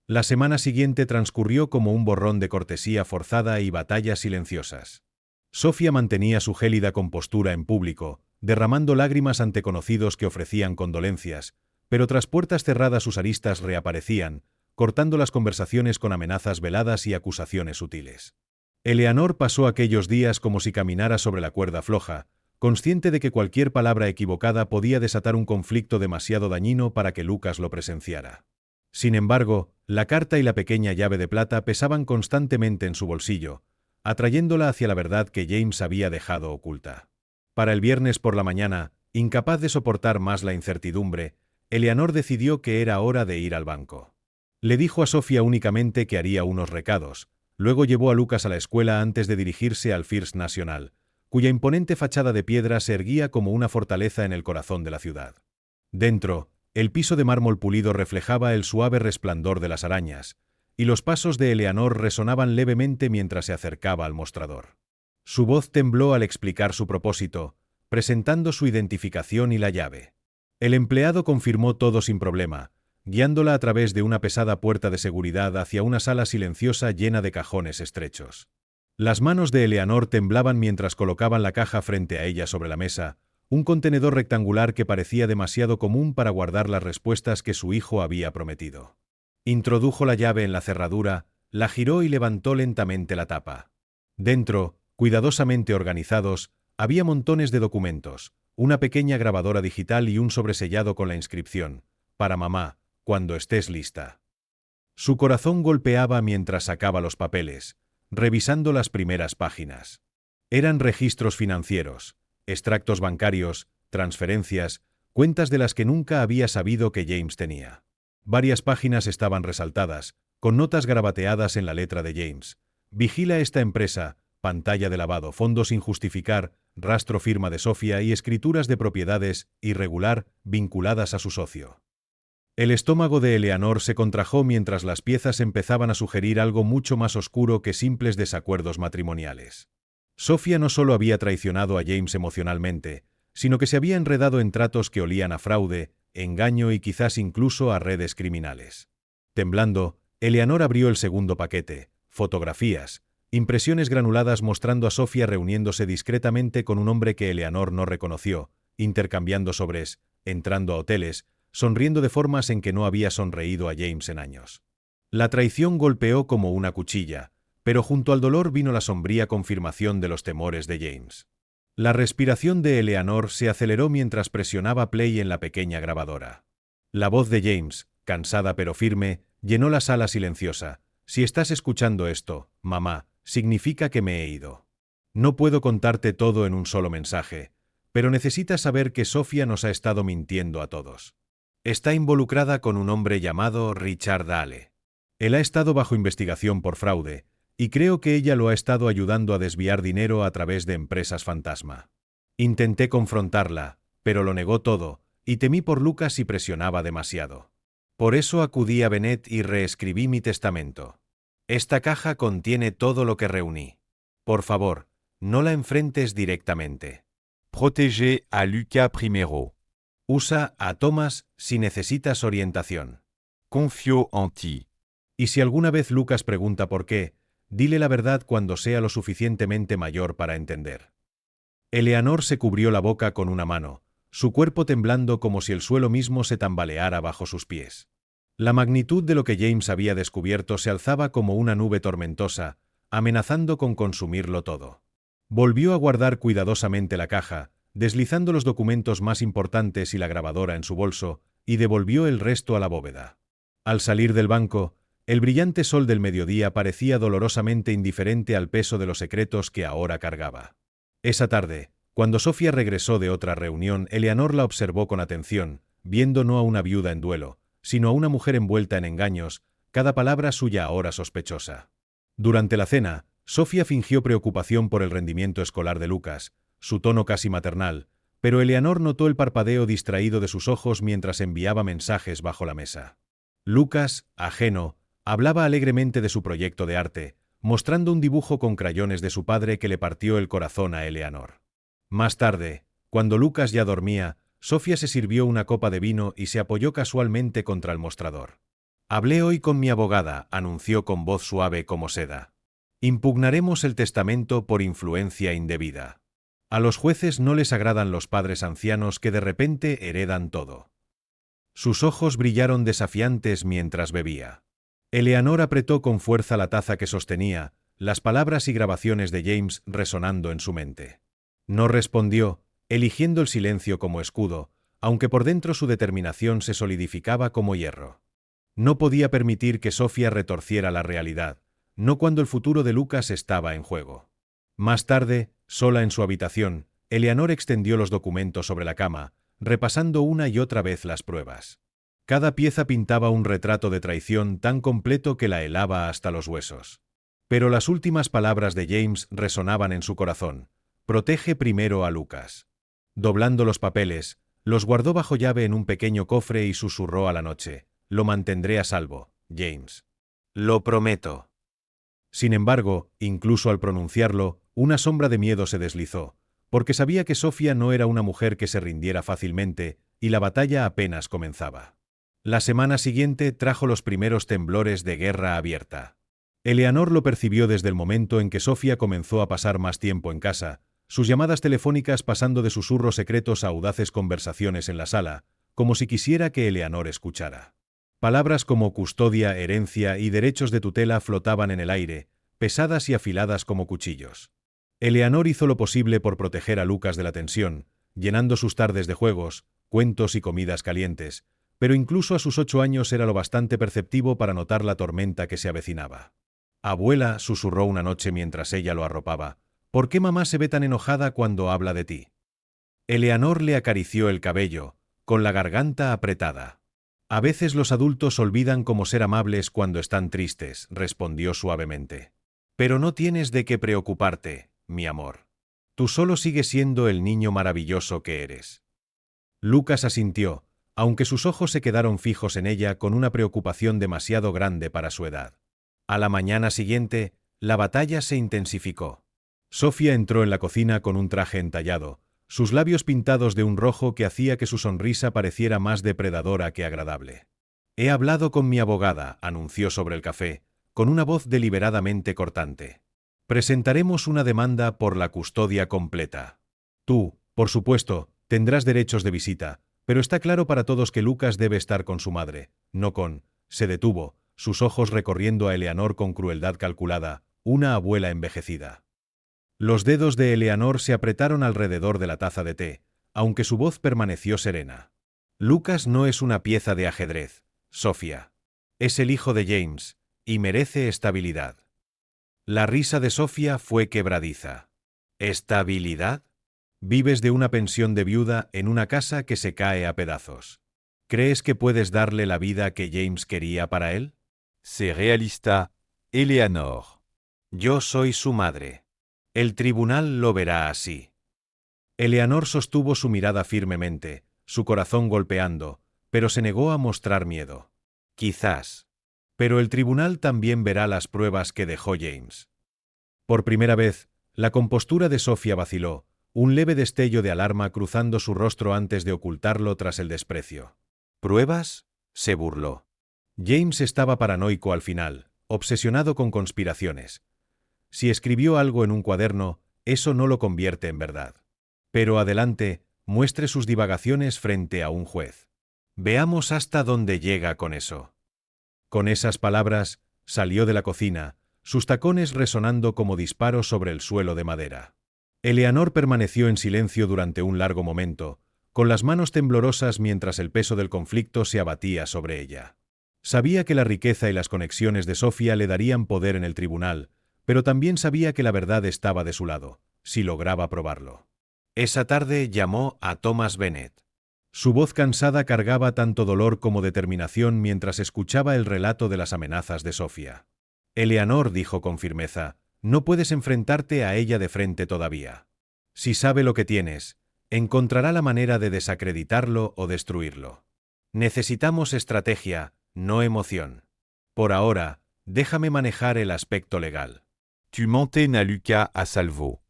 La semana siguiente transcurrió como un borrón de cortesía forzada y batallas silenciosas. Sofía mantenía su gélida compostura en público, derramando lágrimas ante conocidos que ofrecían condolencias, pero tras puertas cerradas sus aristas reaparecían, cortando las conversaciones con amenazas veladas y acusaciones sutiles. Eleanor pasó aquellos días como si caminara sobre la cuerda floja, consciente de que cualquier palabra equivocada podía desatar un conflicto demasiado dañino para que Lucas lo presenciara. Sin embargo, la carta y la pequeña llave de plata pesaban constantemente en su bolsillo, atrayéndola hacia la verdad que James había dejado oculta. Para el viernes por la mañana, incapaz de soportar más la incertidumbre, Eleanor decidió que era hora de ir al banco. Le dijo a Sofía únicamente que haría unos recados, luego llevó a Lucas a la escuela antes de dirigirse al First National, cuya imponente fachada de piedra se erguía como una fortaleza en el corazón de la ciudad. Dentro, el piso de mármol pulido reflejaba el suave resplandor de las arañas, y los pasos de Eleanor resonaban levemente mientras se acercaba al mostrador. Su voz tembló al explicar su propósito, presentando su identificación y la llave. El empleado confirmó todo sin problema, guiándola a través de una pesada puerta de seguridad hacia una sala silenciosa llena de cajones estrechos. Las manos de Eleanor temblaban mientras colocaban la caja frente a ella sobre la mesa, un contenedor rectangular que parecía demasiado común para guardar las respuestas que su hijo había prometido. Introdujo la llave en la cerradura, la giró y levantó lentamente la tapa. Dentro, cuidadosamente organizados, había montones de documentos, una pequeña grabadora digital y un sobresellado con la inscripción: «Para mamá, cuando estés lista». Su corazón golpeaba mientras sacaba los papeles, revisando las primeras páginas. Eran registros financieros, extractos bancarios, transferencias, cuentas de las que nunca había sabido que James tenía. Varias páginas estaban resaltadas, con notas garabateadas en la letra de James: «Vigila esta empresa», pantalla de lavado, fondos sin justificar, rastro firma de Sofía y escrituras de propiedades irregular vinculadas a su socio. El estómago de Eleanor se contrajo mientras las piezas empezaban a sugerir algo mucho más oscuro que simples desacuerdos matrimoniales. Sofía no solo había traicionado a James emocionalmente, sino que se había enredado en tratos que olían a fraude, engaño y quizás incluso a redes criminales. Temblando, Eleanor abrió el segundo paquete, fotografías, impresiones granuladas mostrando a Sofía reuniéndose discretamente con un hombre que Eleanor no reconoció, intercambiando sobres, entrando a hoteles, sonriendo de formas en que no había sonreído a James en años. La traición golpeó como una cuchilla, pero junto al dolor vino la sombría confirmación de los temores de James. La respiración de Eleanor se aceleró mientras presionaba play en la pequeña grabadora. La voz de James, cansada pero firme, llenó la sala silenciosa. Si estás escuchando esto, mamá, significa que me he ido. No puedo contarte todo en un solo mensaje, pero necesitas saber que Sofía nos ha estado mintiendo a todos. Está involucrada con un hombre llamado Richard Dale. Él ha estado bajo investigación por fraude, y creo que ella lo ha estado ayudando a desviar dinero a través de empresas fantasma. Intenté confrontarla, pero lo negó todo, y temí por Lucas si presionaba demasiado. Por eso acudí a Bennett y reescribí mi testamento. Esta caja contiene todo lo que reuní. Por favor, no la enfrentes directamente. Protégez a Lucas primero. Usa a Thomas si necesitas orientación. Confío en ti. Y si alguna vez Lucas pregunta por qué, dile la verdad cuando sea lo suficientemente mayor para entender. Eleanor se cubrió la boca con una mano, su cuerpo temblando como si el suelo mismo se tambaleara bajo sus pies. La magnitud de lo que James había descubierto se alzaba como una nube tormentosa, amenazando con consumirlo todo. Volvió a guardar cuidadosamente la caja, deslizando los documentos más importantes y la grabadora en su bolso, y devolvió el resto a la bóveda. Al salir del banco, el brillante sol del mediodía parecía dolorosamente indiferente al peso de los secretos que ahora cargaba. Esa tarde, cuando Sofía regresó de otra reunión, Eleanor la observó con atención, viendo no a una viuda en duelo, sino a una mujer envuelta en engaños, cada palabra suya ahora sospechosa. Durante la cena, Sofía fingió preocupación por el rendimiento escolar de Lucas, su tono casi maternal, pero Eleanor notó el parpadeo distraído de sus ojos mientras enviaba mensajes bajo la mesa. Lucas, ajeno, hablaba alegremente de su proyecto de arte, mostrando un dibujo con crayones de su padre que le partió el corazón a Eleanor. Más tarde, cuando Lucas ya dormía, Sofía se sirvió una copa de vino y se apoyó casualmente contra el mostrador. «Hablé hoy con mi abogada», anunció con voz suave como seda. «Impugnaremos el testamento por influencia indebida. A los jueces no les agradan los padres ancianos que de repente heredan todo». Sus ojos brillaron desafiantes mientras bebía. Eleanor apretó con fuerza la taza que sostenía, las palabras y grabaciones de James resonando en su mente. No respondió, eligiendo el silencio como escudo, aunque por dentro su determinación se solidificaba como hierro. No podía permitir que Sofía retorciera la realidad, no cuando el futuro de Lucas estaba en juego. Más tarde, sola en su habitación, Eleanor extendió los documentos sobre la cama, repasando una y otra vez las pruebas. Cada pieza pintaba un retrato de traición tan completo que la helaba hasta los huesos. Pero las últimas palabras de James resonaban en su corazón. «Protege primero a Lucas». Doblando los papeles, los guardó bajo llave en un pequeño cofre y susurró a la noche: «Lo mantendré a salvo, James. Lo prometo». Sin embargo, incluso al pronunciarlo, una sombra de miedo se deslizó, porque sabía que Sofía no era una mujer que se rindiera fácilmente, y la batalla apenas comenzaba. La semana siguiente trajo los primeros temblores de guerra abierta. Eleanor lo percibió desde el momento en que Sofía comenzó a pasar más tiempo en casa, sus llamadas telefónicas pasando de susurros secretos a audaces conversaciones en la sala, como si quisiera que Eleanor escuchara. Palabras como custodia, herencia y derechos de tutela flotaban en el aire, pesadas y afiladas como cuchillos. Eleanor hizo lo posible por proteger a Lucas de la tensión, llenando sus tardes de juegos, cuentos y comidas calientes, pero incluso a sus 8 años era lo bastante perceptivo para notar la tormenta que se avecinaba. «Abuela», susurró una noche mientras ella lo arropaba, «¿por qué mamá se ve tan enojada cuando habla de ti?» Eleanor le acarició el cabello, con la garganta apretada. «A veces los adultos olvidan cómo ser amables cuando están tristes», respondió suavemente. «Pero no tienes de qué preocuparte, mi amor. Tú solo sigues siendo el niño maravilloso que eres». Lucas asintió, aunque sus ojos se quedaron fijos en ella con una preocupación demasiado grande para su edad. A la mañana siguiente, la batalla se intensificó. Sofía entró en la cocina con un traje entallado, sus labios pintados de un rojo que hacía que su sonrisa pareciera más depredadora que agradable. He hablado con mi abogada, anunció sobre el café, con una voz deliberadamente cortante. Presentaremos una demanda por la custodia completa. Tú, por supuesto, tendrás derechos de visita, pero está claro para todos que Lucas debe estar con su madre, no con... Se detuvo, sus ojos recorriendo a Eleanor con crueldad calculada, una abuela envejecida. Los dedos de Eleanor se apretaron alrededor de la taza de té, aunque su voz permaneció serena. Lucas no es una pieza de ajedrez, Sofía. Es el hijo de James, y merece estabilidad. La risa de Sofía fue quebradiza. ¿Estabilidad? Vives de una pensión de viuda en una casa que se cae a pedazos. ¿Crees que puedes darle la vida que James quería para él? C'est realista, Eleanor. Yo soy su madre. El tribunal lo verá así. Eleanor sostuvo su mirada firmemente, su corazón golpeando, pero se negó a mostrar miedo. Quizás. Pero el tribunal también verá las pruebas que dejó James. Por primera vez, la compostura de Sofía vaciló, un leve destello de alarma cruzando su rostro antes de ocultarlo tras el desprecio. ¿Pruebas? Se burló. James estaba paranoico al final, obsesionado con conspiraciones. Si escribió algo en un cuaderno, eso no lo convierte en verdad. Pero adelante, muestre sus divagaciones frente a un juez. Veamos hasta dónde llega con eso. Con esas palabras, salió de la cocina, sus tacones resonando como disparos sobre el suelo de madera. Eleanor permaneció en silencio durante un largo momento, con las manos temblorosas mientras el peso del conflicto se abatía sobre ella. Sabía que la riqueza y las conexiones de Sofía le darían poder en el tribunal, pero también sabía que la verdad estaba de su lado, si lograba probarlo. Esa tarde llamó a Thomas Bennet. Su voz cansada cargaba tanto dolor como determinación mientras escuchaba el relato de las amenazas de Sofía. Eleanor, dijo con firmeza, no puedes enfrentarte a ella de frente todavía. Si sabe lo que tienes, encontrará la manera de desacreditarlo o destruirlo. Necesitamos estrategia, no emoción. Por ahora, déjame manejar el aspecto legal. Tu montes na Lucas a salvo.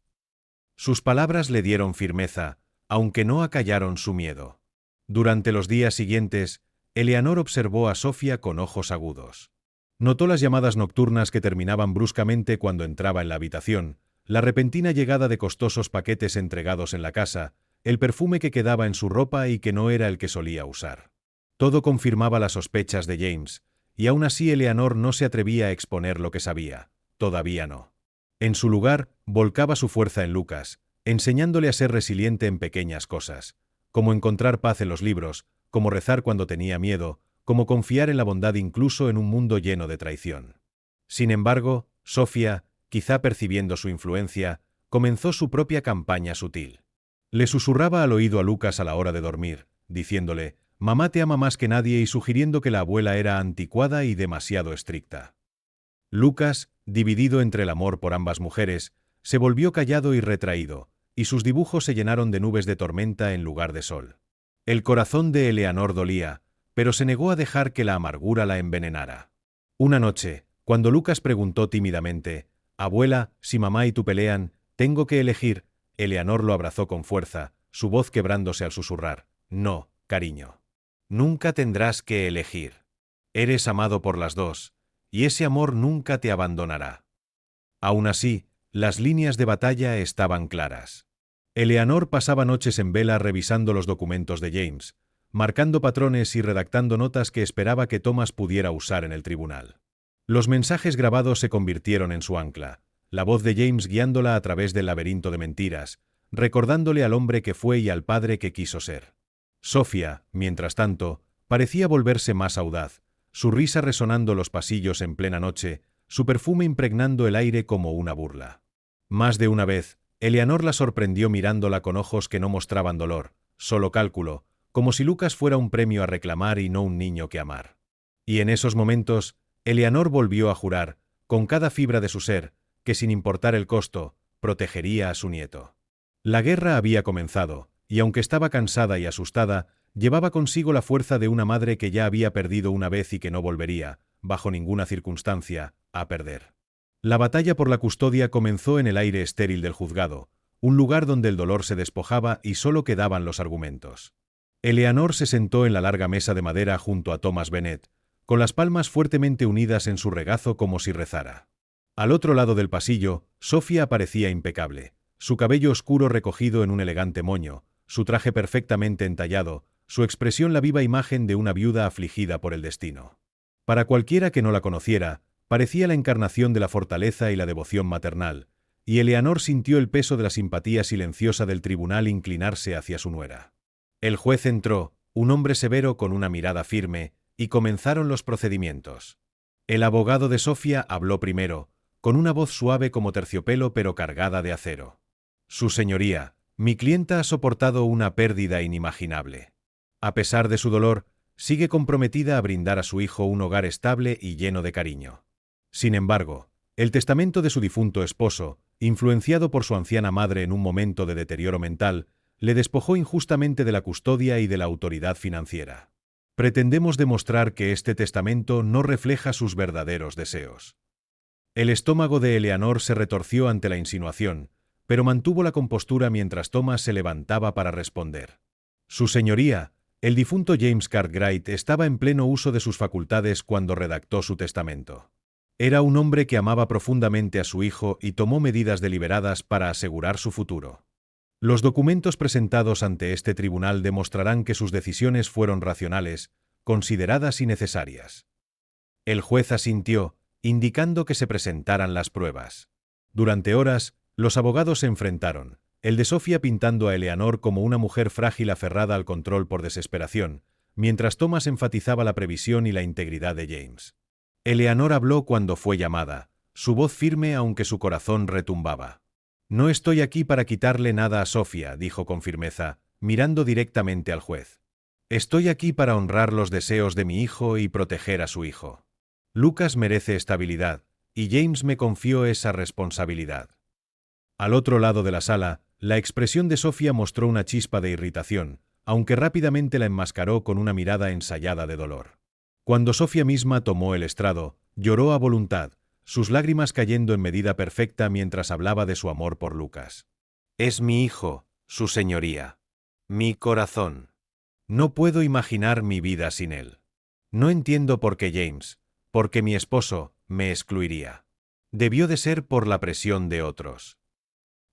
Sus palabras le dieron firmeza, aunque no acallaron su miedo. Durante los días siguientes, Eleanor observó a Sofía con ojos agudos. Notó las llamadas nocturnas que terminaban bruscamente cuando entraba en la habitación, la repentina llegada de costosos paquetes entregados en la casa, el perfume que quedaba en su ropa y que no era el que solía usar. Todo confirmaba las sospechas de James, y aún así Eleanor no se atrevía a exponer lo que sabía. Todavía no. En su lugar, volcaba su fuerza en Lucas, enseñándole a ser resiliente en pequeñas cosas, como encontrar paz en los libros, como rezar cuando tenía miedo, como confiar en la bondad incluso en un mundo lleno de traición. Sin embargo, Sofía, quizá percibiendo su influencia, comenzó su propia campaña sutil. Le susurraba al oído a Lucas a la hora de dormir, diciéndole, «Mamá te ama más que nadie» y sugiriendo que la abuela era anticuada y demasiado estricta. Lucas, dividido entre el amor por ambas mujeres, se volvió callado y retraído, y sus dibujos se llenaron de nubes de tormenta en lugar de sol. El corazón de Eleanor dolía, pero se negó a dejar que la amargura la envenenara. Una noche, cuando Lucas preguntó tímidamente, «Abuela, si mamá y tú pelean, tengo que elegir», Eleanor lo abrazó con fuerza, su voz quebrándose al susurrar, «No, cariño. Nunca tendrás que elegir. Eres amado por las dos, y ese amor nunca te abandonará». Aún así, las líneas de batalla estaban claras. Eleanor pasaba noches en vela revisando los documentos de James, marcando patrones y redactando notas que esperaba que Thomas pudiera usar en el tribunal. Los mensajes grabados se convirtieron en su ancla, la voz de James guiándola a través del laberinto de mentiras, recordándole al hombre que fue y al padre que quiso ser. Sofía, mientras tanto, parecía volverse más audaz, su risa resonando los pasillos en plena noche, su perfume impregnando el aire como una burla. Más de una vez, Eleanor la sorprendió mirándola con ojos que no mostraban dolor, solo cálculo, como si Lucas fuera un premio a reclamar y no un niño que amar. Y en esos momentos, Eleanor volvió a jurar, con cada fibra de su ser, que sin importar el costo, protegería a su nieto. La guerra había comenzado, y aunque estaba cansada y asustada, llevaba consigo la fuerza de una madre que ya había perdido una vez y que no volvería, bajo ninguna circunstancia, a perder. La batalla por la custodia comenzó en el aire estéril del juzgado, un lugar donde el dolor se despojaba y solo quedaban los argumentos. Eleanor se sentó en la larga mesa de madera junto a Thomas Bennet, con las palmas fuertemente unidas en su regazo como si rezara. Al otro lado del pasillo, Sofía aparecía impecable, su cabello oscuro recogido en un elegante moño, su traje perfectamente entallado, su expresión la viva imagen de una viuda afligida por el destino. Para cualquiera que no la conociera, parecía la encarnación de la fortaleza y la devoción maternal, y Eleanor sintió el peso de la simpatía silenciosa del tribunal inclinarse hacia su nuera. El juez entró, un hombre severo con una mirada firme, y comenzaron los procedimientos. El abogado de Sofía habló primero, con una voz suave como terciopelo pero cargada de acero. Su señoría, mi clienta ha soportado una pérdida inimaginable. A pesar de su dolor, sigue comprometida a brindar a su hijo un hogar estable y lleno de cariño. Sin embargo, el testamento de su difunto esposo, influenciado por su anciana madre en un momento de deterioro mental, le despojó injustamente de la custodia y de la autoridad financiera. Pretendemos demostrar que este testamento no refleja sus verdaderos deseos. El estómago de Eleanor se retorció ante la insinuación, pero mantuvo la compostura mientras Thomas se levantaba para responder. Su señoría, el difunto James Cartwright estaba en pleno uso de sus facultades cuando redactó su testamento. Era un hombre que amaba profundamente a su hijo y tomó medidas deliberadas para asegurar su futuro. Los documentos presentados ante este tribunal demostrarán que sus decisiones fueron racionales, consideradas y necesarias. El juez asintió, indicando que se presentaran las pruebas. Durante horas, los abogados se enfrentaron, el de Sofía pintando a Eleanor como una mujer frágil aferrada al control por desesperación, mientras Thomas enfatizaba la previsión y la integridad de James. Eleanor habló cuando fue llamada, su voz firme aunque su corazón retumbaba. No estoy aquí para quitarle nada a Sofía, dijo con firmeza, mirando directamente al juez. Estoy aquí para honrar los deseos de mi hijo y proteger a su hijo. Lucas merece estabilidad, y James me confió esa responsabilidad. Al otro lado de la sala, la expresión de Sofía mostró una chispa de irritación, aunque rápidamente la enmascaró con una mirada ensayada de dolor. Cuando Sofía misma tomó el estrado, lloró a voluntad, sus lágrimas cayendo en medida perfecta mientras hablaba de su amor por Lucas. Es mi hijo, su señoría. Mi corazón. No puedo imaginar mi vida sin él. No entiendo por qué James, porque mi esposo, me excluiría. Debió de ser por la presión de otros.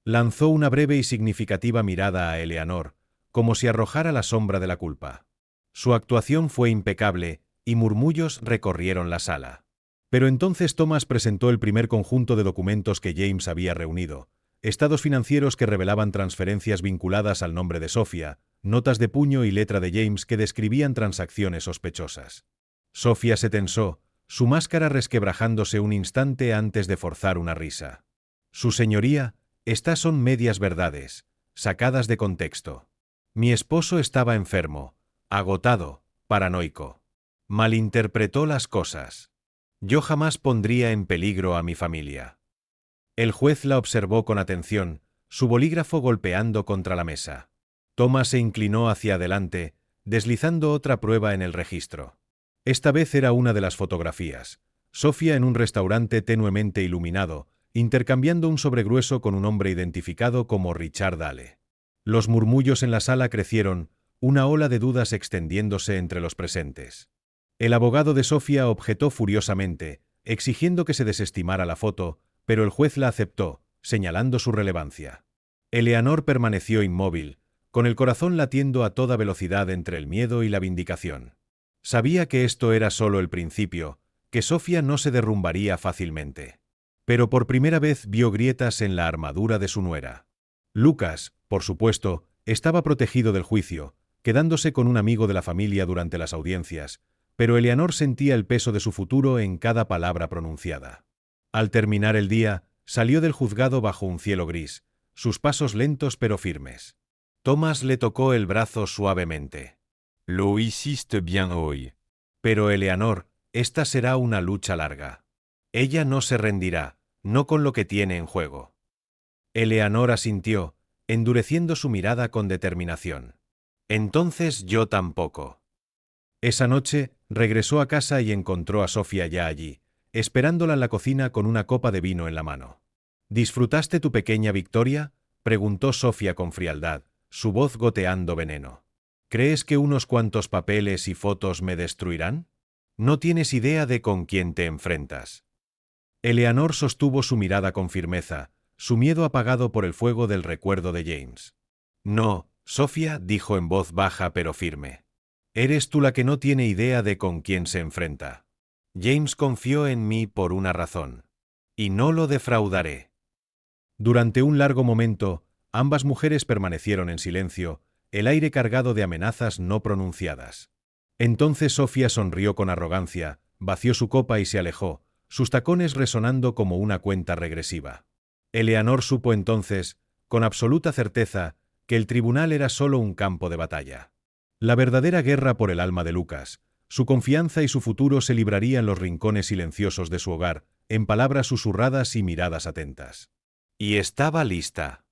Lanzó una breve y significativa mirada a Eleanor, como si arrojara la sombra de la culpa. Su actuación fue impecable, y murmullos recorrieron la sala. Pero entonces Thomas presentó el primer conjunto de documentos que James había reunido, estados financieros que revelaban transferencias vinculadas al nombre de Sofía, notas de puño y letra de James que describían transacciones sospechosas. Sofía se tensó, su máscara resquebrajándose un instante antes de forzar una risa. Su señoría, estas son medias verdades, sacadas de contexto. Mi esposo estaba enfermo, agotado, paranoico. Malinterpretó las cosas. Yo jamás pondría en peligro a mi familia. El juez la observó con atención, su bolígrafo golpeando contra la mesa. Thomas se inclinó hacia adelante, deslizando otra prueba en el registro. Esta vez era una de las fotografías. Sofía en un restaurante tenuemente iluminado, intercambiando un sobregrueso con un hombre identificado como Richard Dale. Los murmullos en la sala crecieron, una ola de dudas extendiéndose entre los presentes. El abogado de Sofía objetó furiosamente, exigiendo que se desestimara la foto, pero el juez la aceptó, señalando su relevancia. Eleanor permaneció inmóvil, con el corazón latiendo a toda velocidad entre el miedo y la vindicación. Sabía que esto era solo el principio, que Sofía no se derrumbaría fácilmente. Pero por primera vez vio grietas en la armadura de su nuera. Lucas, por supuesto, estaba protegido del juicio, quedándose con un amigo de la familia durante las audiencias, pero Eleanor sentía el peso de su futuro en cada palabra pronunciada. Al terminar el día, salió del juzgado bajo un cielo gris, sus pasos lentos pero firmes. Thomas le tocó el brazo suavemente. Lo hiciste bien hoy. Pero Eleanor, esta será una lucha larga. Ella no se rendirá, no con lo que tiene en juego. Eleanor asintió, endureciendo su mirada con determinación. Entonces yo tampoco. Esa noche, regresó a casa y encontró a Sofía ya allí, esperándola en la cocina con una copa de vino en la mano. ¿Disfrutaste tu pequeña victoria?, Preguntó Sofía con frialdad, su voz goteando veneno. ¿Crees que unos cuantos papeles y fotos me destruirán? No tienes idea de con quién te enfrentas. Eleanor sostuvo su mirada con firmeza, su miedo apagado por el fuego del recuerdo de James. No, Sofía, dijo en voz baja pero firme. Eres tú la que no tiene idea de con quién se enfrenta. James confió en mí por una razón. Y no lo defraudaré. Durante un largo momento, ambas mujeres permanecieron en silencio, el aire cargado de amenazas no pronunciadas. Entonces Sofía sonrió con arrogancia, vació su copa y se alejó, sus tacones resonando como una cuenta regresiva. Eleanor supo entonces, con absoluta certeza, que el tribunal era solo un campo de batalla. La verdadera guerra por el alma de Lucas, su confianza y su futuro se libraría en los rincones silenciosos de su hogar, en palabras susurradas y miradas atentas. Y estaba lista.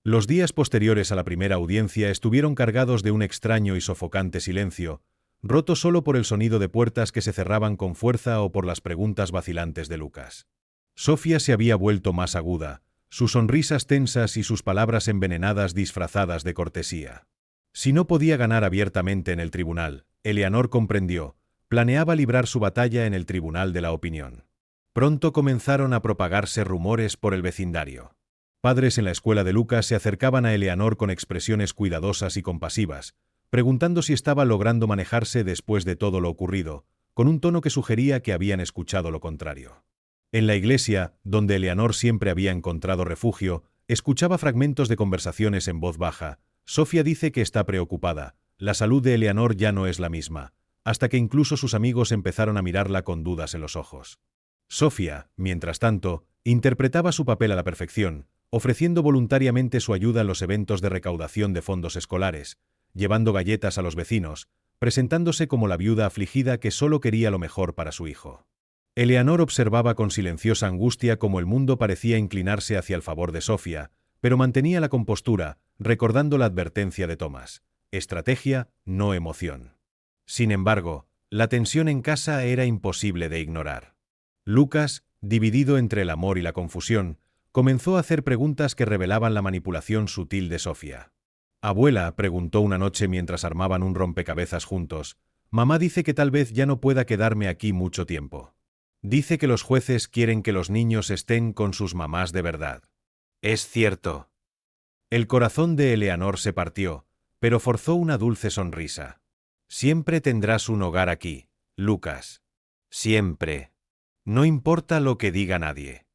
Los días posteriores a la primera audiencia estuvieron cargados de un extraño y sofocante silencio, roto solo por el sonido de puertas que se cerraban con fuerza o por las preguntas vacilantes de Lucas. Sofía se había vuelto más aguda, sus sonrisas tensas y sus palabras envenenadas disfrazadas de cortesía. Si no podía ganar abiertamente en el tribunal, Eleanor comprendió, planeaba librar su batalla en el tribunal de la opinión. Pronto comenzaron a propagarse rumores por el vecindario. Padres en la escuela de Lucas se acercaban a Eleanor con expresiones cuidadosas y compasivas, preguntando si estaba logrando manejarse después de todo lo ocurrido, con un tono que sugería que habían escuchado lo contrario. En la iglesia, donde Eleanor siempre había encontrado refugio, escuchaba fragmentos de conversaciones en voz baja. Sofía dice que está preocupada, la salud de Eleanor ya no es la misma, hasta que incluso sus amigos empezaron a mirarla con dudas en los ojos. Sofía, mientras tanto, interpretaba su papel a la perfección, ofreciendo voluntariamente su ayuda en los eventos de recaudación de fondos escolares, llevando galletas a los vecinos, presentándose como la viuda afligida que solo quería lo mejor para su hijo. Eleanor observaba con silenciosa angustia cómo el mundo parecía inclinarse hacia el favor de Sofía, pero mantenía la compostura, recordando la advertencia de Thomas: estrategia, no emoción. Sin embargo, la tensión en casa era imposible de ignorar. Lucas, dividido entre el amor y la confusión, comenzó a hacer preguntas que revelaban la manipulación sutil de Sofía. «Abuela», preguntó una noche mientras armaban un rompecabezas juntos, «mamá dice que tal vez ya no pueda quedarme aquí mucho tiempo. Dice que los jueces quieren que los niños estén con sus mamás de verdad. ¿Es cierto?» El corazón de Eleanor se partió, pero forzó una dulce sonrisa. «Siempre tendrás un hogar aquí, Lucas. Siempre. No importa lo que diga nadie».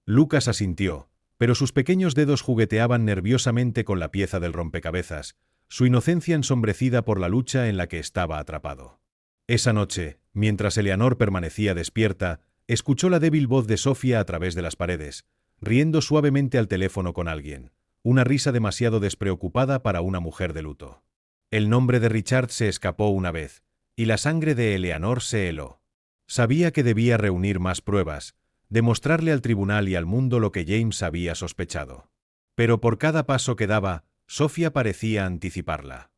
Lucas asintió, pero sus pequeños dedos jugueteaban nerviosamente con la pieza del rompecabezas, su inocencia ensombrecida por la lucha en la que estaba atrapado. Esa noche, mientras Eleanor permanecía despierta, escuchó la débil voz de Sofía a través de las paredes, riendo suavemente al teléfono con alguien, una risa demasiado despreocupada para una mujer de luto. El nombre de Richard se escapó una vez, y la sangre de Eleanor se heló. Sabía que debía reunir más pruebas, demostrarle al tribunal y al mundo lo que James había sospechado. Pero por cada paso que daba, Sofía parecía anticiparla.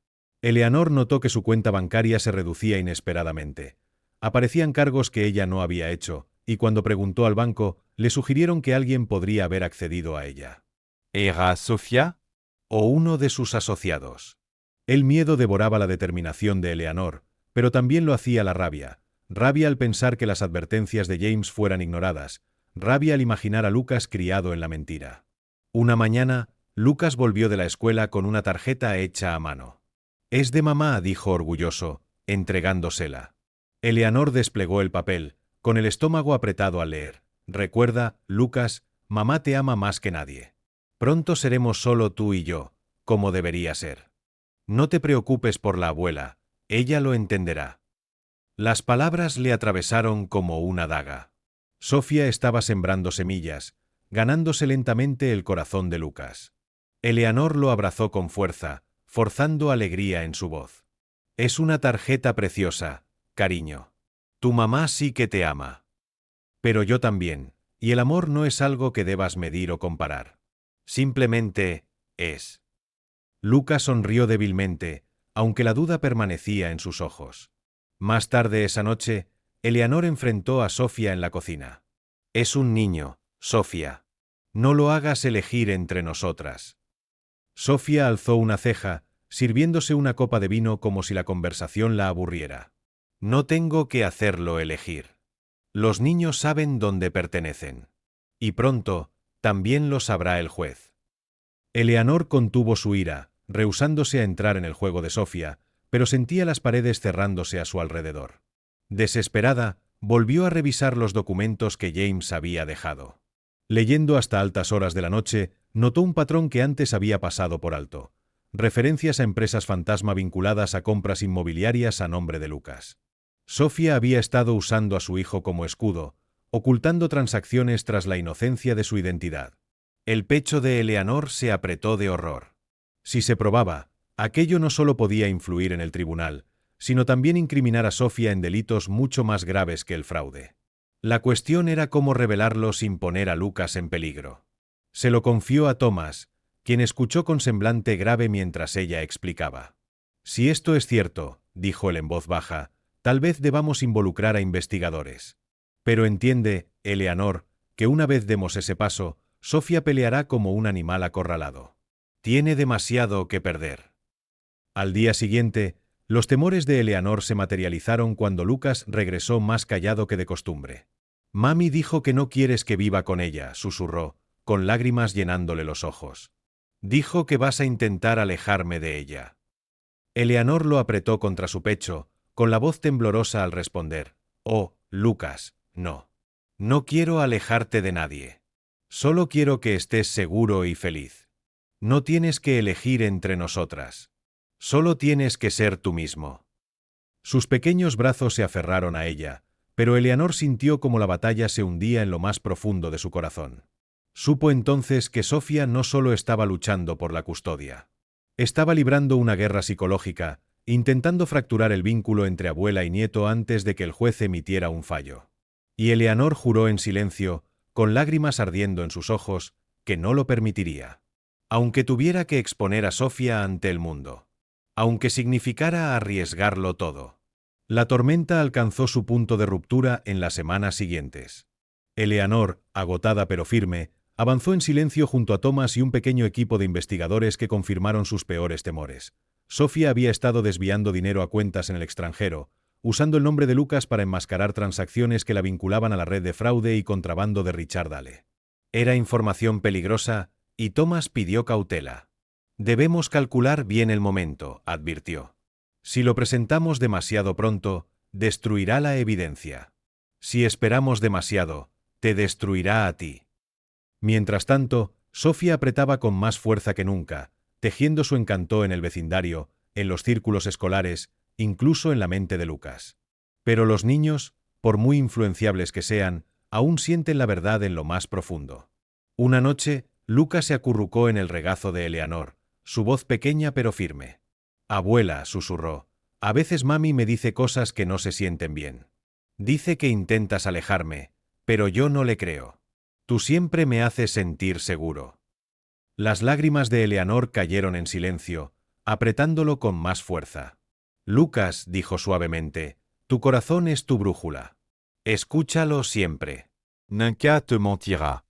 Eleanor notó que su cuenta bancaria se reducía inesperadamente. Aparecían cargos que ella no había hecho, y cuando preguntó al banco, le sugirieron que alguien podría haber accedido a ella. ¿Era Sofía? ¿O uno de sus asociados? El miedo devoraba la determinación de Eleanor, pero también lo hacía la rabia. Rabia al pensar que las advertencias de James fueran ignoradas, rabia al imaginar a Lucas criado en la mentira. Una mañana, Lucas volvió de la escuela con una tarjeta hecha a mano. «Es de mamá», dijo orgulloso, entregándosela. Eleanor desplegó el papel, con el estómago apretado al leer. «Recuerda, Lucas, mamá te ama más que nadie. Pronto seremos solo tú y yo, como debería ser. No te preocupes por la abuela, ella lo entenderá». Las palabras le atravesaron como una daga. Sofía estaba sembrando semillas, ganándose lentamente el corazón de Lucas. Eleanor lo abrazó con fuerza, forzando alegría en su voz. «Es una tarjeta preciosa, cariño. Tu mamá sí que te ama. Pero yo también, y el amor no es algo que debas medir o comparar. Simplemente, es». Lucas sonrió débilmente, aunque la duda permanecía en sus ojos. Más tarde esa noche, Eleanor enfrentó a Sofía en la cocina. «Es un niño, Sofía. No lo hagas elegir entre nosotras». Sofía alzó una ceja, sirviéndose una copa de vino como si la conversación la aburriera. No tengo que hacerlo elegir. Los niños saben dónde pertenecen. Y pronto, también lo sabrá el juez. Eleanor contuvo su ira, rehusándose a entrar en el juego de Sofía, pero sentía las paredes cerrándose a su alrededor. Desesperada, volvió a revisar los documentos que James había dejado. Leyendo hasta altas horas de la noche, notó un patrón que antes había pasado por alto: referencias a empresas fantasma vinculadas a compras inmobiliarias a nombre de Lucas. Sofía había estado usando a su hijo como escudo, ocultando transacciones tras la inocencia de su identidad. El pecho de Eleanor se apretó de horror. Si se probaba, aquello no solo podía influir en el tribunal, sino también incriminar a Sofía en delitos mucho más graves que el fraude. La cuestión era cómo revelarlo sin poner a Lucas en peligro. Se lo confió a Thomas, quien escuchó con semblante grave mientras ella explicaba. Si esto es cierto, dijo él en voz baja, tal vez debamos involucrar a investigadores. Pero entiende, Eleanor, que una vez demos ese paso, Sofía peleará como un animal acorralado. Tiene demasiado que perder. Al día siguiente, los temores de Eleanor se materializaron cuando Lucas regresó más callado que de costumbre. Mami dijo que no quieres que viva con ella, susurró, con lágrimas llenándole los ojos. Dijo que vas a intentar alejarme de ella. Eleanor lo apretó contra su pecho, con la voz temblorosa al responder: Oh, Lucas, no. No quiero alejarte de nadie. Solo quiero que estés seguro y feliz. No tienes que elegir entre nosotras. Solo tienes que ser tú mismo. Sus pequeños brazos se aferraron a ella, pero Eleanor sintió como la batalla se hundía en lo más profundo de su corazón. Supo entonces que Sofía no solo estaba luchando por la custodia. Estaba librando una guerra psicológica, intentando fracturar el vínculo entre abuela y nieto antes de que el juez emitiera un fallo. Y Eleanor juró en silencio, con lágrimas ardiendo en sus ojos, que no lo permitiría. Aunque tuviera que exponer a Sofía ante el mundo. Aunque significara arriesgarlo todo. La tormenta alcanzó su punto de ruptura en las semanas siguientes. Eleanor, agotada pero firme, avanzó en silencio junto a Thomas y un pequeño equipo de investigadores que confirmaron sus peores temores. Sofía había estado desviando dinero a cuentas en el extranjero, usando el nombre de Lucas para enmascarar transacciones que la vinculaban a la red de fraude y contrabando de Richard Dale. Era información peligrosa, y Thomas pidió cautela. Debemos calcular bien el momento, advirtió. Si lo presentamos demasiado pronto, destruirá la evidencia. Si esperamos demasiado, te destruirá a ti. Mientras tanto, Sofía apretaba con más fuerza que nunca, tejiendo su encanto en el vecindario, en los círculos escolares, incluso en la mente de Lucas. Pero los niños, por muy influenciables que sean, aún sienten la verdad en lo más profundo. Una noche, Lucas se acurrucó en el regazo de Eleanor, su voz pequeña pero firme. Abuela, susurró, a veces mami me dice cosas que no se sienten bien. Dice que intentas alejarme, pero yo no le creo. Tú siempre me haces sentir seguro. Las lágrimas de Eleanor cayeron en silencio, apretándolo con más fuerza. Lucas, dijo suavemente, tu corazón es tu brújula. Escúchalo siempre. Ninka te mentira.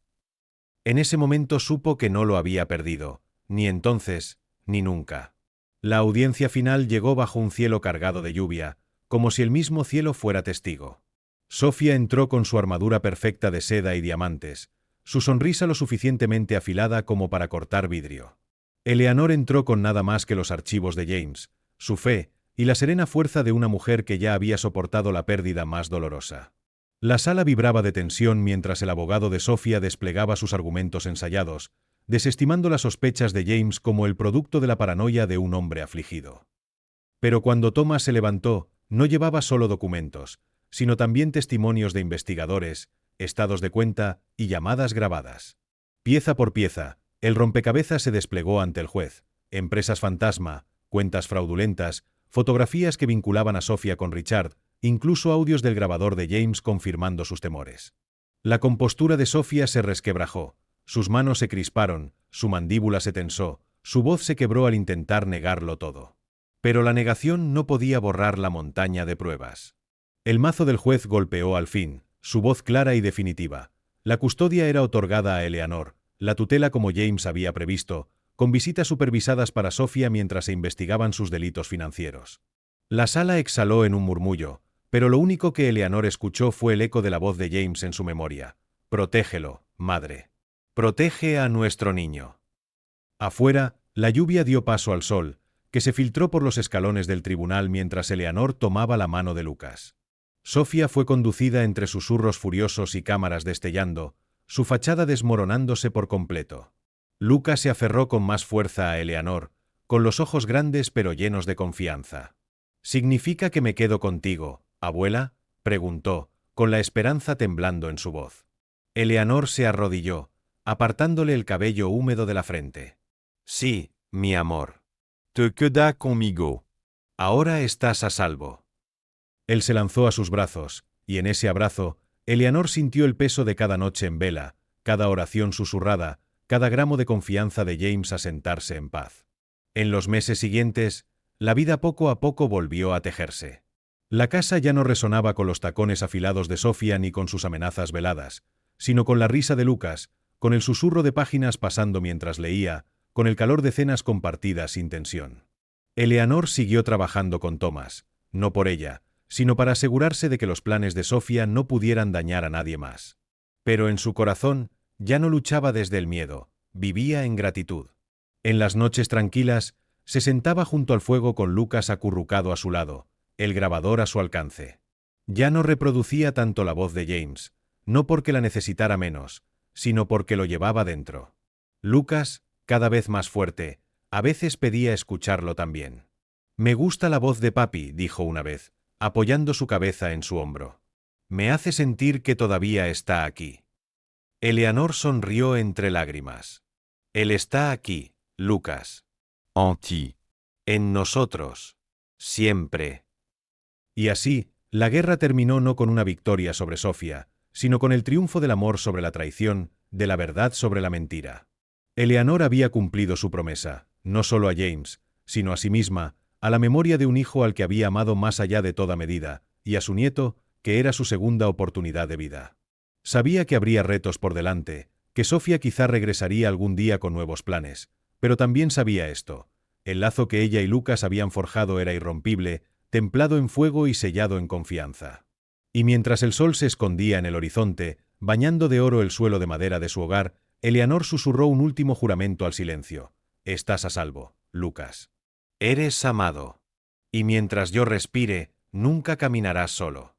En ese momento supo que no lo había perdido, ni entonces, ni nunca. La audiencia final llegó bajo un cielo cargado de lluvia, como si el mismo cielo fuera testigo. Sofía entró con su armadura perfecta de seda y diamantes, su sonrisa lo suficientemente afilada como para cortar vidrio. Eleanor entró con nada más que los archivos de James, su fe y la serena fuerza de una mujer que ya había soportado la pérdida más dolorosa. La sala vibraba de tensión mientras el abogado de Sofía desplegaba sus argumentos ensayados, desestimando las sospechas de James como el producto de la paranoia de un hombre afligido. Pero cuando Thomas se levantó, no llevaba solo documentos, sino también testimonios de investigadores, estados de cuenta y llamadas grabadas. Pieza por pieza, el rompecabezas se desplegó ante el juez: empresas fantasma, cuentas fraudulentas, fotografías que vinculaban a Sofía con Richard, incluso audios del grabador de James confirmando sus temores. La compostura de Sofía se resquebrajó, sus manos se crisparon, su mandíbula se tensó, su voz se quebró al intentar negarlo todo. Pero la negación no podía borrar la montaña de pruebas. El mazo del juez golpeó al fin, su voz clara y definitiva. La custodia era otorgada a Eleanor, la tutela como James había previsto, con visitas supervisadas para Sofía mientras se investigaban sus delitos financieros. La sala exhaló en un murmullo, pero lo único que Eleanor escuchó fue el eco de la voz de James en su memoria. «Protégelo, madre. Protege a nuestro niño». Afuera, la lluvia dio paso al sol, que se filtró por los escalones del tribunal mientras Eleanor tomaba la mano de Lucas. Sofía fue conducida entre susurros furiosos y cámaras destellando, su fachada desmoronándose por completo. Lucas se aferró con más fuerza a Eleanor, con los ojos grandes pero llenos de confianza. «¿Significa que me quedo contigo, abuela?», preguntó, con la esperanza temblando en su voz. Eleanor se arrodilló, apartándole el cabello húmedo de la frente. «Sí, mi amor. Te quedas conmigo. Ahora estás a salvo». Él se lanzó a sus brazos, y en ese abrazo, Eleanor sintió el peso de cada noche en vela, cada oración susurrada, cada gramo de confianza de James a sentarse en paz. En los meses siguientes, la vida poco a poco volvió a tejerse. La casa ya no resonaba con los tacones afilados de Sofía ni con sus amenazas veladas, sino con la risa de Lucas, con el susurro de páginas pasando mientras leía, con el calor de cenas compartidas sin tensión. Eleanor siguió trabajando con Thomas, no por ella, sino para asegurarse de que los planes de Sofía no pudieran dañar a nadie más. Pero en su corazón ya no luchaba desde el miedo, vivía en gratitud. En las noches tranquilas, se sentaba junto al fuego con Lucas acurrucado a su lado, el grabador a su alcance. Ya no reproducía tanto la voz de James, no porque la necesitara menos, sino porque lo llevaba dentro. Lucas, cada vez más fuerte, a veces pedía escucharlo también. «Me gusta la voz de papi», dijo una vez, apoyando su cabeza en su hombro. «Me hace sentir que todavía está aquí». Eleanor sonrió entre lágrimas. «Él está aquí, Lucas. En ti. En nosotros. Siempre». Y así, la guerra terminó no con una victoria sobre Sofía, sino con el triunfo del amor sobre la traición, de la verdad sobre la mentira. Eleanor había cumplido su promesa, no solo a James, sino a sí misma, a la memoria de un hijo al que había amado más allá de toda medida, y a su nieto, que era su segunda oportunidad de vida. Sabía que habría retos por delante, que Sofía quizá regresaría algún día con nuevos planes, pero también sabía esto: el lazo que ella y Lucas habían forjado era irrompible, templado en fuego y sellado en confianza. Y mientras el sol se escondía en el horizonte, bañando de oro el suelo de madera de su hogar, Eleanor susurró un último juramento al silencio: «Estás a salvo, Lucas. Eres amado. Y mientras yo respire, nunca caminarás solo».